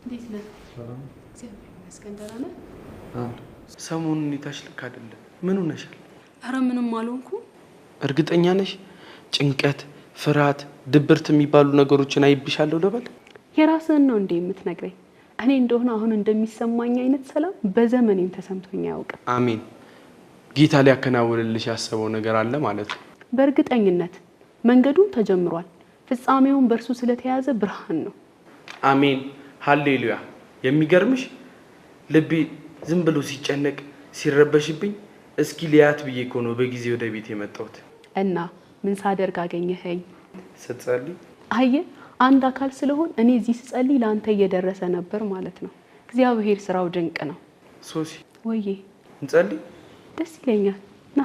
እንዴት ነህ? ሰላም እግዚአብሔር ይመስገን። ደህና ነህ? ሰሞኑን ሁኔታሽ ልክ አይደለም። ምን ሆነሻል? ኧረ ምንም አልሆንኩም። እርግጠኛ ነሽ? ጭንቀት፣ ፍርሃት፣ ድብርት የሚባሉ ነገሮችን አይብሻለሁ ልበል? የራስህን ነው እንዴ የምትነግረኝ? እኔ እንደሆነ አሁን እንደሚሰማኝ አይነት ሰላም በዘመኔም ተሰምቶኝ አያውቅም። አሜን። ጌታ ሊያከናውንልሽ ያሰበው ነገር አለ ማለት ነው። በእርግጠኝነት መንገዱም ተጀምሯል። ፍጻሜውን በእርሱ ስለተያዘ ብርሃን ነው። አሜን ሃሌሉያ። የሚገርምሽ ልቤ ዝም ብሎ ሲጨነቅ ሲረበሽብኝ እስኪ ሊያት ብዬ እኮ ነው በጊዜ ወደ ቤት የመጣሁት። እና ምን ሳደርግ አገኘኸኝ? ስትጸልይ። አየህ፣ አንድ አካል ስለሆን እኔ እዚህ ስጸልይ ለአንተ እየደረሰ ነበር ማለት ነው። እግዚአብሔር ስራው ድንቅ ነው። ሶሲ ወዬ እንጸልይ። ደስ ይለኛል። ና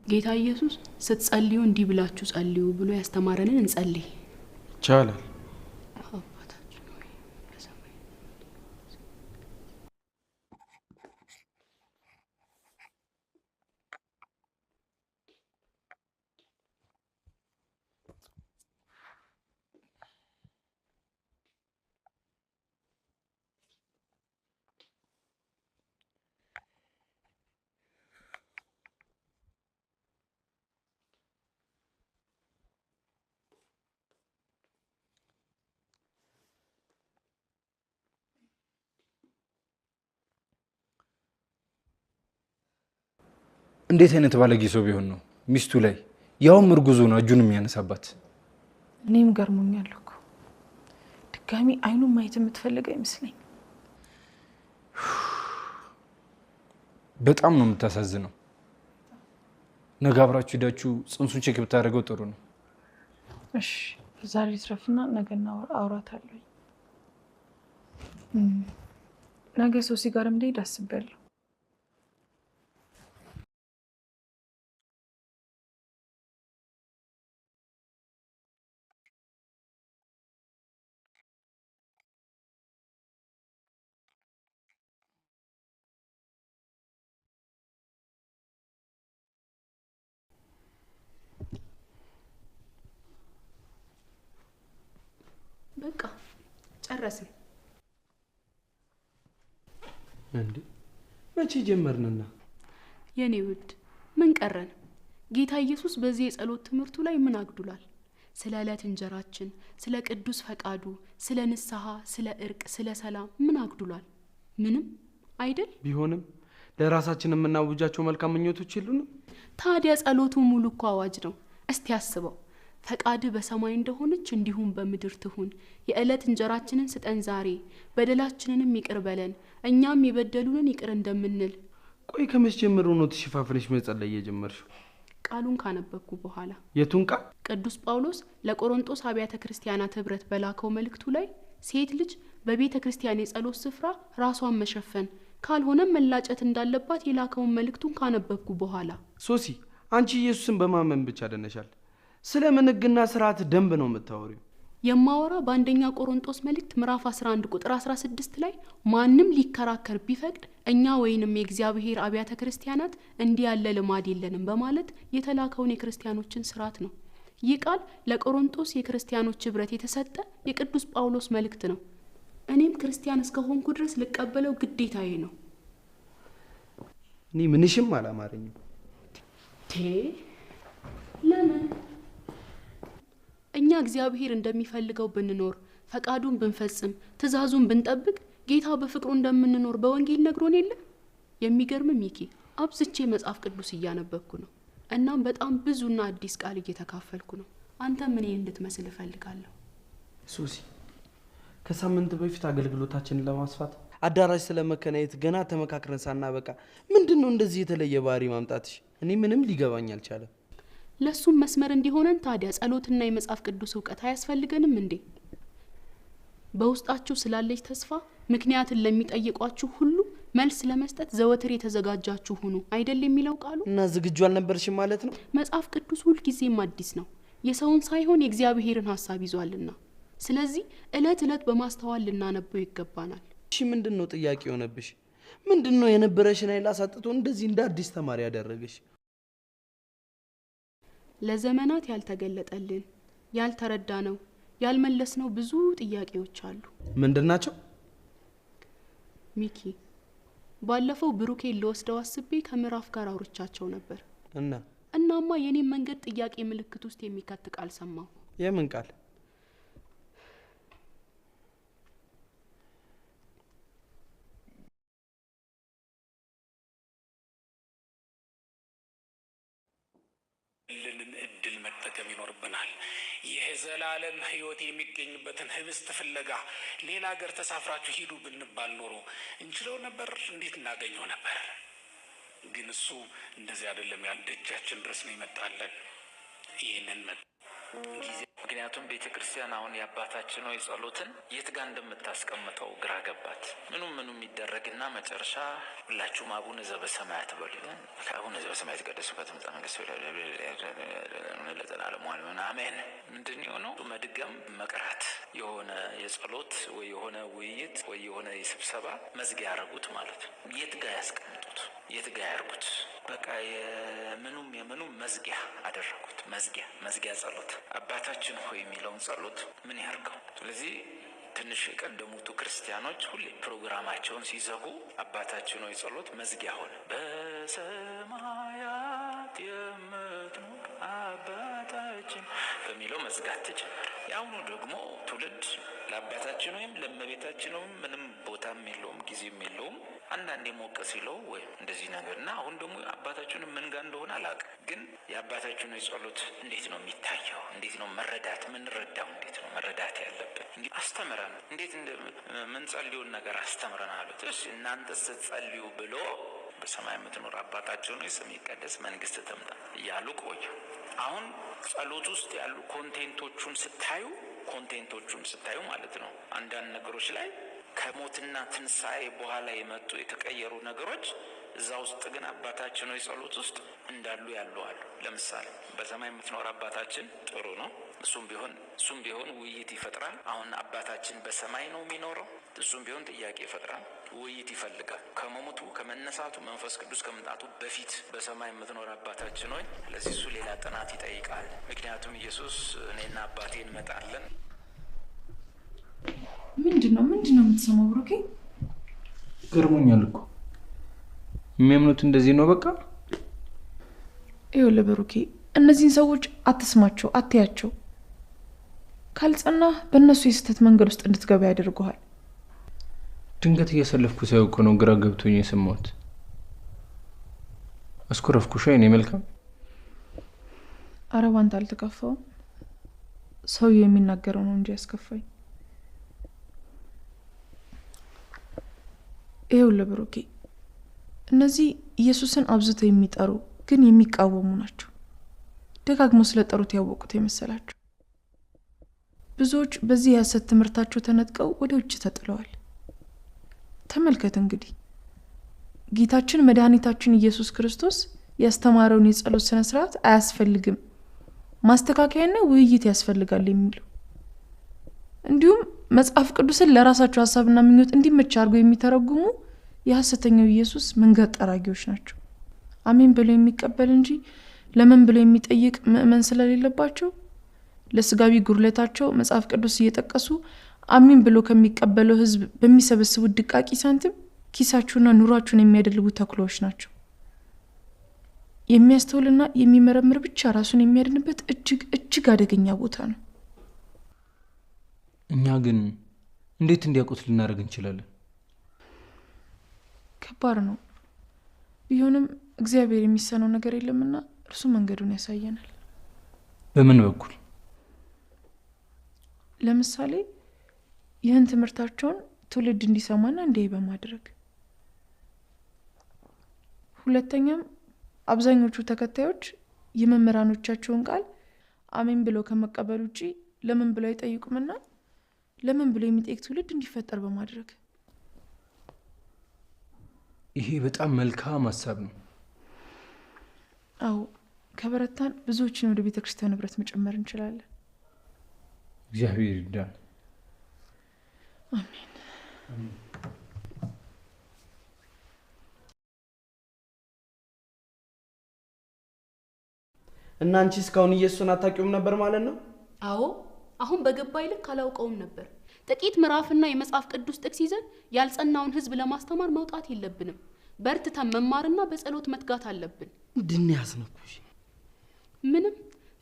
ጌታ ኢየሱስ ስትጸልዩ እንዲህ ብላችሁ ጸልዩ ብሎ ያስተማረንን እንጸልይ። ይቻላል። እንዴት አይነት ባለጌ ሰው ቢሆን ነው ሚስቱ ላይ ያውም እርጉዝ ሆና እጁን የሚያነሳባት? እኔም ገርሞኛል እኮ። ድጋሚ አይኑን ማየት የምትፈልግ አይመስለኝ። በጣም ነው የምታሳዝነው። ነገ አብራችሁ ሄዳችሁ ጽንሱን ቼክ ብታደርገው ጥሩ ነው። እሺ ዛሬ ትረፍና ነገ አውራታለሁ። ነገ ሶሲ ጋርም እንደሄድ አስቤያለሁ። በቃ ጨረስን። እንዴ መቼ ጀመርንና? የኔ ውድ ምን ቀረን? ጌታ ኢየሱስ በዚህ የጸሎት ትምህርቱ ላይ ምን አግዱላል? ስለ ዕለት እንጀራችን፣ ስለ ቅዱስ ፈቃዱ፣ ስለ ንስሐ፣ ስለ እርቅ፣ ስለ ሰላም ምን አግዱላል? ምንም አይደል? ቢሆንም ለራሳችን የምናውጃቸው መልካም ምኞቶች የሉንም? ታዲያ ጸሎቱ ሙሉ እኮ አዋጅ ነው። እስቲ አስበው። ፈቃድህ በሰማይ እንደሆነች እንዲሁም በምድር ትሁን። የዕለት እንጀራችንን ስጠን ዛሬ፣ በደላችንንም ይቅር በለን እኛም የበደሉንን ይቅር እንደምንል። ቆይ ከመቼ ጀምሮ ነው ተሽፋፍነሽ መጸለይ የጀመርሽው? ቃሉን ካነበብኩ በኋላ። የቱን ቃል? ቅዱስ ጳውሎስ ለቆሮንቶስ አብያተ ክርስቲያናት ህብረት በላከው መልእክቱ ላይ ሴት ልጅ በቤተ ክርስቲያን የጸሎት ስፍራ ራሷን መሸፈን ካልሆነም መላጨት እንዳለባት የላከውን መልእክቱን ካነበብኩ በኋላ። ሶሲ አንቺ ኢየሱስን በማመን ብቻ ደነሻል። ስለምን ሕግና ስርዓት ደንብ ነው የምታወሪው? የማወራ በአንደኛ ቆሮንቶስ መልእክት ምዕራፍ 11 ቁጥር 16 ላይ ማንም ሊከራከር ቢፈቅድ እኛ ወይንም የእግዚአብሔር አብያተ ክርስቲያናት እንዲህ ያለ ልማድ የለንም በማለት የተላከውን የክርስቲያኖችን ስርዓት ነው። ይህ ቃል ለቆሮንቶስ የክርስቲያኖች ህብረት የተሰጠ የቅዱስ ጳውሎስ መልእክት ነው። እኔም ክርስቲያን እስከሆንኩ ድረስ ልቀበለው ግዴታዬ ነው። እኔ ምንሽም አላማረኝም። ለምን? እኛ እግዚአብሔር እንደሚፈልገው ብንኖር ፈቃዱን ብንፈጽም ትእዛዙን ብንጠብቅ ጌታ በፍቅሩ እንደምንኖር በወንጌል ነግሮን የለ? የሚገርም ሚኪ አብዝቼ መጽሐፍ ቅዱስ እያነበብኩ ነው። እናም በጣም ብዙና አዲስ ቃል እየተካፈልኩ ነው። አንተ ምን እንድትመስል እፈልጋለሁ። ሱሲ ከሳምንት በፊት አገልግሎታችንን ለማስፋት አዳራሽ ስለመከናየት ገና ተመካክረን ሳናበቃ ምንድነው እንደዚህ የተለየ ባህሪ ማምጣትሽ? እኔ ምንም ሊገባኝ አልቻለም። ለሱም መስመር እንዲሆነን ታዲያ ጸሎትና የመጽሐፍ ቅዱስ ዕውቀት አያስፈልገንም እንዴ? በውስጣችሁ ስላለች ተስፋ ምክንያትን ለሚጠይቋችሁ ሁሉ መልስ ለመስጠት ዘወትር የተዘጋጃችሁ ሁኑ አይደል የሚለው ቃሉ? እና ዝግጁ አልነበርሽም ማለት ነው? መጽሐፍ ቅዱስ ሁል ጊዜም አዲስ ነው፣ የሰውን ሳይሆን የእግዚአብሔርን ሐሳብ ይዟልና። ስለዚህ እለት እለት በማስተዋል ልናነበው ይገባናል። እሺ ምንድነው ጥያቄ ሆነብሽ? ምንድነው የነበረሽን ኃይል አሳጥቶ እንደዚህ እንደ አዲስ ተማሪ ያደረገሽ? ለዘመናት ያልተገለጠልን ያልተረዳነው ያልመለስነው ብዙ ጥያቄዎች አሉ። ምንድናቸው? ሚኪ ባለፈው ብሩኬን ልወስደው አስቤ ከምዕራፍ ጋር አውርቻቸው ነበር። እናማ የኔን መንገድ ጥያቄ ምልክት ውስጥ የሚከት ቃል ሰማሁ። የምን ቃል? ልንን እድል መጠቀም ይኖርብናል። የዘላለም ህይወት የሚገኝበትን ህብስት ፍለጋ ሌላ ሀገር ተሳፍራችሁ ሂዱ ብንባል ኖሮ እንችለው ነበር? እንዴት እናገኘው ነበር? ግን እሱ እንደዚህ አይደለም። ያል ደጃችን ድረስ ነው ይመጣለን። ይህንን ጊዜ ምክንያቱም ቤተ ክርስቲያን አሁን የአባታችን ሆይ ጸሎትን የት ጋር እንደምታስቀምጠው ግራ ገባት። ምኑም ይደረግና መጨረሻ ሁላችሁም አቡነ ዘበሰማያት በሉልን። አቡነ ዘበሰማያት ይትቀደስ ትምጻእ መንግሥትከ ለዘላለሙ አሜን። ምንድን የሆነው? መድገም መቅራት፣ የሆነ የጸሎት ወይ የሆነ ውይይት ወይ የሆነ የስብሰባ መዝጊያ ያረጉት ማለት ነው። የት ጋር ያስቀምጡት? የት ጋር ያርጉት? በቃ የምኑም መዝጊያ አደረጉት። መዝጊያ ጸሎት አባታችን ሆይ የሚለውን ጸሎት ምን ያርገው? ስለዚህ ትንሽ የቀደሙቱ ክርስቲያኖች ሁሌ ፕሮግራማቸውን ሲዘጉ አባታችን ሆይ ጸሎት መዝጊያ ሆነ። በሰማያት የምትኖር አባታችን በሚለው መዝጋት ተጀመረ። የአሁኑ ደግሞ ትውልድ ለአባታችን ወይም ለእመቤታችን ምንም ቦታም የለውም ጊዜም የለውም። አንዳንዴ ሞቀ ሲለው ወይም እንደዚህ ነገር እና አሁን ደግሞ አባታችን ምን ጋር እንደሆነ አላውቅም። ግን የአባታችን ጸሎት እንዴት ነው የሚታየው? እንዴት ነው መረዳት ምንረዳው? እንዴት ነው መረዳት ያለብን? እንግዲህ አስተምረን እንዴት እንደምንጸልዩን ነገር አስተምረን አሉት። እሺ እናንተ ስትጸልዩ ብሎ በሰማይ የምትኖር አባታችን ሆይ ስምህ ይቀደስ መንግሥትህ ትምጣ እያሉ ቆዩ። አሁን ጸሎት ውስጥ ያሉ ኮንቴንቶቹን ስታዩ ማለት ነው አንዳንድ ነገሮች ላይ ከሞትና ትንሣኤ በኋላ የመጡ የተቀየሩ ነገሮች እዛ ውስጥ ግን አባታችን ሆይ ጸሎት ውስጥ እንዳሉ ያሉ አሉ። ለምሳሌ በሰማይ የምትኖር አባታችን ጥሩ ነው። እሱም ቢሆን ውይይት ይፈጥራል። አሁን አባታችን በሰማይ ነው የሚኖረው። እሱም ቢሆን ጥያቄ ይፈጥራል፣ ውይይት ይፈልጋል። ከመሞቱ ከመነሳቱ መንፈስ ቅዱስ ከመምጣቱ በፊት በሰማይ የምትኖር አባታችን ሆይ፣ ለዚህ እሱ ሌላ ጥናት ይጠይቃል። ምክንያቱም ኢየሱስ እኔና አባቴ እንመጣለን። ምንድን ነው የምትሰማው ብሩኬ? ገርሞኛል እኮ የሚያምኑት እንደዚህ ነው። በቃ ይኸውልህ ብሩኬ፣ እነዚህን ሰዎች አትስማቸው፣ አትያቸው። ካልጸና በእነሱ የስህተት መንገድ ውስጥ እንድትገባ ያደርጉሃል። ድንገት እያሰለፍኩ ሳይሆን እኮ ነው ግራ ገብቶኝ የሰማሁት። አስኮረፍኩሽ? እኔ መልካም ኧረ ባንተ አልተከፋውም። ሰውየው የሚናገረው ነው እንጂ ያስከፋኝ። ይኸውልህ ብሩኬ፣ እነዚህ ኢየሱስን አብዝተው የሚጠሩ ግን የሚቃወሙ ናቸው። ደጋግሞ ስለጠሩት ያወቁት የመሰላቸው። ብዙዎች በዚህ የሐሰት ትምህርታቸው ተነጥቀው ወደ ውጭ ተጥለዋል። ተመልከት እንግዲህ ጌታችን መድኃኒታችን ኢየሱስ ክርስቶስ ያስተማረውን የጸሎት ስነ ስርዓት አያስፈልግም፣ ማስተካከያና ውይይት ያስፈልጋል የሚሉ እንዲሁም መጽሐፍ ቅዱስን ለራሳቸው ሀሳብና ምኞት እንዲመች አድርገው የሚተረጉሙ የሐሰተኛው ኢየሱስ መንገድ ጠራጊዎች ናቸው። አሜን ብሎ የሚቀበል እንጂ ለምን ብሎ የሚጠይቅ ምእመን ስለሌለባቸው ለስጋዊ ጉርለታቸው መጽሐፍ ቅዱስ እየጠቀሱ አሜን ብሎ ከሚቀበለው ህዝብ በሚሰበስቡት ድቃቂ ሳንቲም ኪሳቸውና ኑሯቸውን የሚያደልቡ ተኩላዎች ናቸው። የሚያስተውልና የሚመረምር ብቻ ራሱን የሚያድንበት እጅግ አደገኛ ቦታ ነው። እኛ ግን እንዴት እንዲያውቁት ልናደርግ እንችላለን? ከባድ ነው። ቢሆንም እግዚአብሔር የሚሰነው ነገር የለምና እርሱ መንገዱን ያሳየናል። በምን በኩል? ለምሳሌ ይህን ትምህርታቸውን ትውልድ እንዲሰማና እንዲያይ በማድረግ፣ ሁለተኛም አብዛኞቹ ተከታዮች የመምህራኖቻቸውን ቃል አሜን ብለው ከመቀበል ውጪ ለምን ብለው አይጠይቁምና ለምን ብለው የሚጠይቅ ትውልድ እንዲፈጠር በማድረግ። ይሄ በጣም መልካም ሀሳብ ነው። አዎ፣ ከበረታን ብዙዎችን ወደ ቤተክርስቲያን ህብረት መጨመር እንችላለን። እግዚአብሔር ይርዳን። አሜን። እና አንቺ እስካሁን ኢየሱስን አታውቂውም ነበር ማለት ነው? አዎ፣ አሁን በገባይ ልክ አላውቀውም ነበር። ጥቂት ምዕራፍና የመጽሐፍ ቅዱስ ጥቅስ ይዘን ያልጸናውን ህዝብ ለማስተማር መውጣት የለብንም። በርትተን መማርና በጸሎት መትጋት አለብን። ምንድን ያስነኩሽ? ምንም፣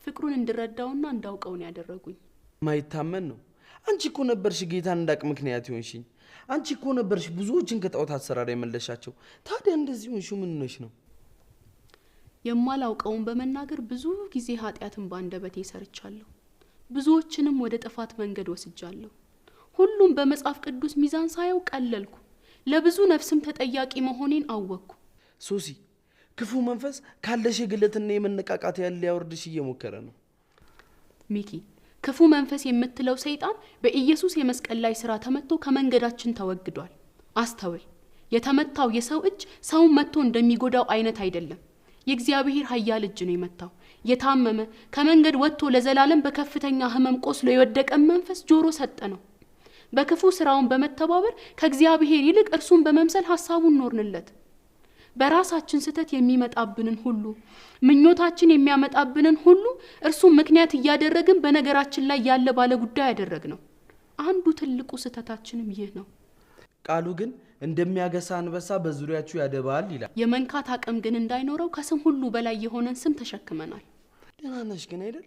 ፍቅሩን እንድረዳውና እንዳውቀውን ያደረጉኝ። ማይታመን ነው። አንቺ እኮ ነበርሽ ጌታን እንዳቅ ምክንያት ይሆንሽኝ። አንቺ እኮ ነበርሽ ብዙዎችን ከጣዖት አሰራር የመለሻቸው። ታዲያ እንደዚህ ሆንሽው ምን ነሽ ነው? የማላውቀውን በመናገር ብዙ ጊዜ ኃጢአትን ባንደበቴ ሰርቻለሁ። ብዙዎችንም ወደ ጥፋት መንገድ ወስጃለሁ። ሁሉም በመጽሐፍ ቅዱስ ሚዛን ሳየው ቀለልኩ። ለብዙ ነፍስም ተጠያቂ መሆኔን አወቅኩ። ሶሲ፣ ክፉ መንፈስ ካለሽ የግለትና የመነቃቃት ያለ ያወርድሽ እየሞከረ ነው። ሚኪ፣ ክፉ መንፈስ የምትለው ሰይጣን በኢየሱስ የመስቀል ላይ ስራ ተመቶ ከመንገዳችን ተወግዷል። አስተውል። የተመታው የሰው እጅ ሰውን መቶ እንደሚጎዳው አይነት አይደለም። የእግዚአብሔር ኃያል እጅ ነው የመታው። የታመመ ከመንገድ ወጥቶ ለዘላለም በከፍተኛ ህመም ቆስሎ የወደቀ መንፈስ ጆሮ ሰጠ ነው። በክፉ ስራውን በመተባበር ከእግዚአብሔር ይልቅ እርሱን በመምሰል ሐሳቡን ኖርንለት። በራሳችን ስተት የሚመጣብንን ሁሉ ምኞታችን የሚያመጣብንን ሁሉ እርሱ ምክንያት እያደረግን በነገራችን ላይ ያለ ባለ ጉዳይ ያደረግነው አንዱ ትልቁ ስተታችንም ይህ ነው። ቃሉ ግን እንደሚያገሳ አንበሳ በዙሪያችሁ ያደባል ይላል። የመንካት አቅም ግን እንዳይኖረው ከስም ሁሉ በላይ የሆነን ስም ተሸክመናል። ደህና ነሽ ግን አይደል?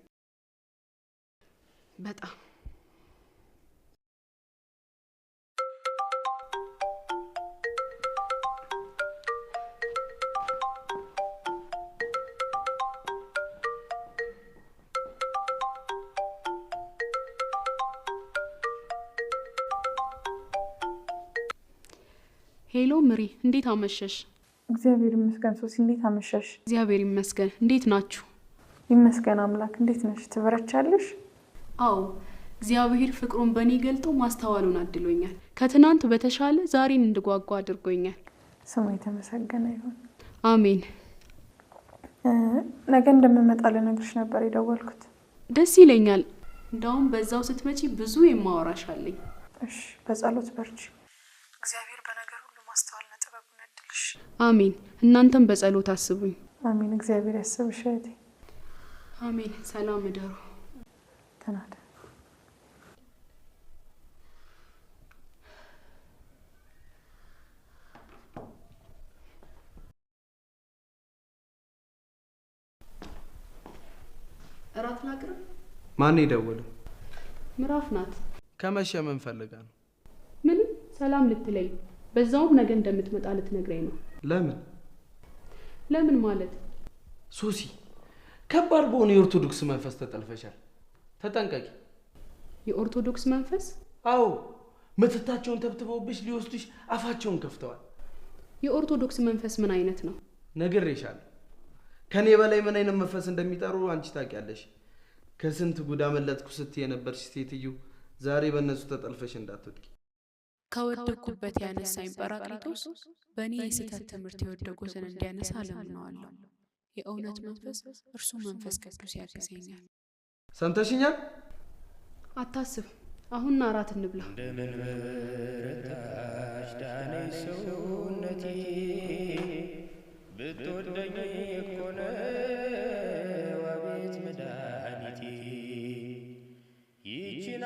በጣም ሄሎ ምሪ፣ እንዴት አመሸሽ? እግዚአብሔር ይመስገን። ሶሲ፣ እንዴት አመሸሽ? እግዚአብሔር ይመስገን። እንዴት ናችሁ? ይመስገን አምላክ። እንዴት ነሽ? ትበረቻለሽ? አዎ፣ እግዚአብሔር ፍቅሩን በእኔ ገልጦ ማስተዋሉን አድሎኛል። ከትናንት በተሻለ ዛሬን እንድጓጓ አድርጎኛል። ስሙ የተመሰገነ ይሁን። አሜን። ነገ እንደምመጣ ልነግርሽ ነበር የደወልኩት። ደስ ይለኛል። እንደውም በዛው ስትመጪ ብዙ የማወራሽ አለኝ። እሺ፣ በጸሎት በርቺ። እግዚአብሔር በነገር ሁሉ ማስተዋልና ጥበቡን ያድልሽ። አሜን። እናንተም በጸሎት አስቡኝ። አሜን። እግዚአብሔር ያስብሽ እህቴ። አሜን። ሰላም እደሩ። ተናደ እራት ላቅርብ? ማን የደወለው? ምዕራፍ ናት። ከመሸ ምን ፈልጋ ነው? ምንም፣ ሰላም ልትለኝ፣ በዛውም ነገ እንደምትመጣ ልትነግረኝ ነው። ለምን? ለምን ማለት? ሶሲ፣ ከባድ በሆነ የኦርቶዶክስ መንፈስ ተጠልፈሻል። ተጠንቀቂ። የኦርቶዶክስ መንፈስ? አዎ፣ መተታቸውን ተብትበውብሽ ሊወስዱሽ አፋቸውን ከፍተዋል። የኦርቶዶክስ መንፈስ ምን አይነት ነው? ነግሬሻለሁ። ከኔ በላይ ምን አይነት መንፈስ እንደሚጠሩ አንቺ ታውቂያለሽ። ከስንት ጉዳ መለጥኩ ስትይ የነበርሽ ሴትዮ ዛሬ በእነሱ ተጠልፈሽ እንዳትወድቂ። ከወደኩበት ያነሳኝ ጰራቅሊጦስ በእኔ የስህተት ትምህርት የወደቁትን እንዲያነሳ እለምነዋለሁ። የእውነት መንፈስ እርሱ መንፈስ ቅዱስ ያግዘኛል። ሰምተሽኛል? አታስብ፣ አሁን እራት እንብላ። እንደምን በረታሽ ዳነኝ ሰውነቴ ብትወደኝ እኮ ነው አቤት መድኃኒቴ ይህችን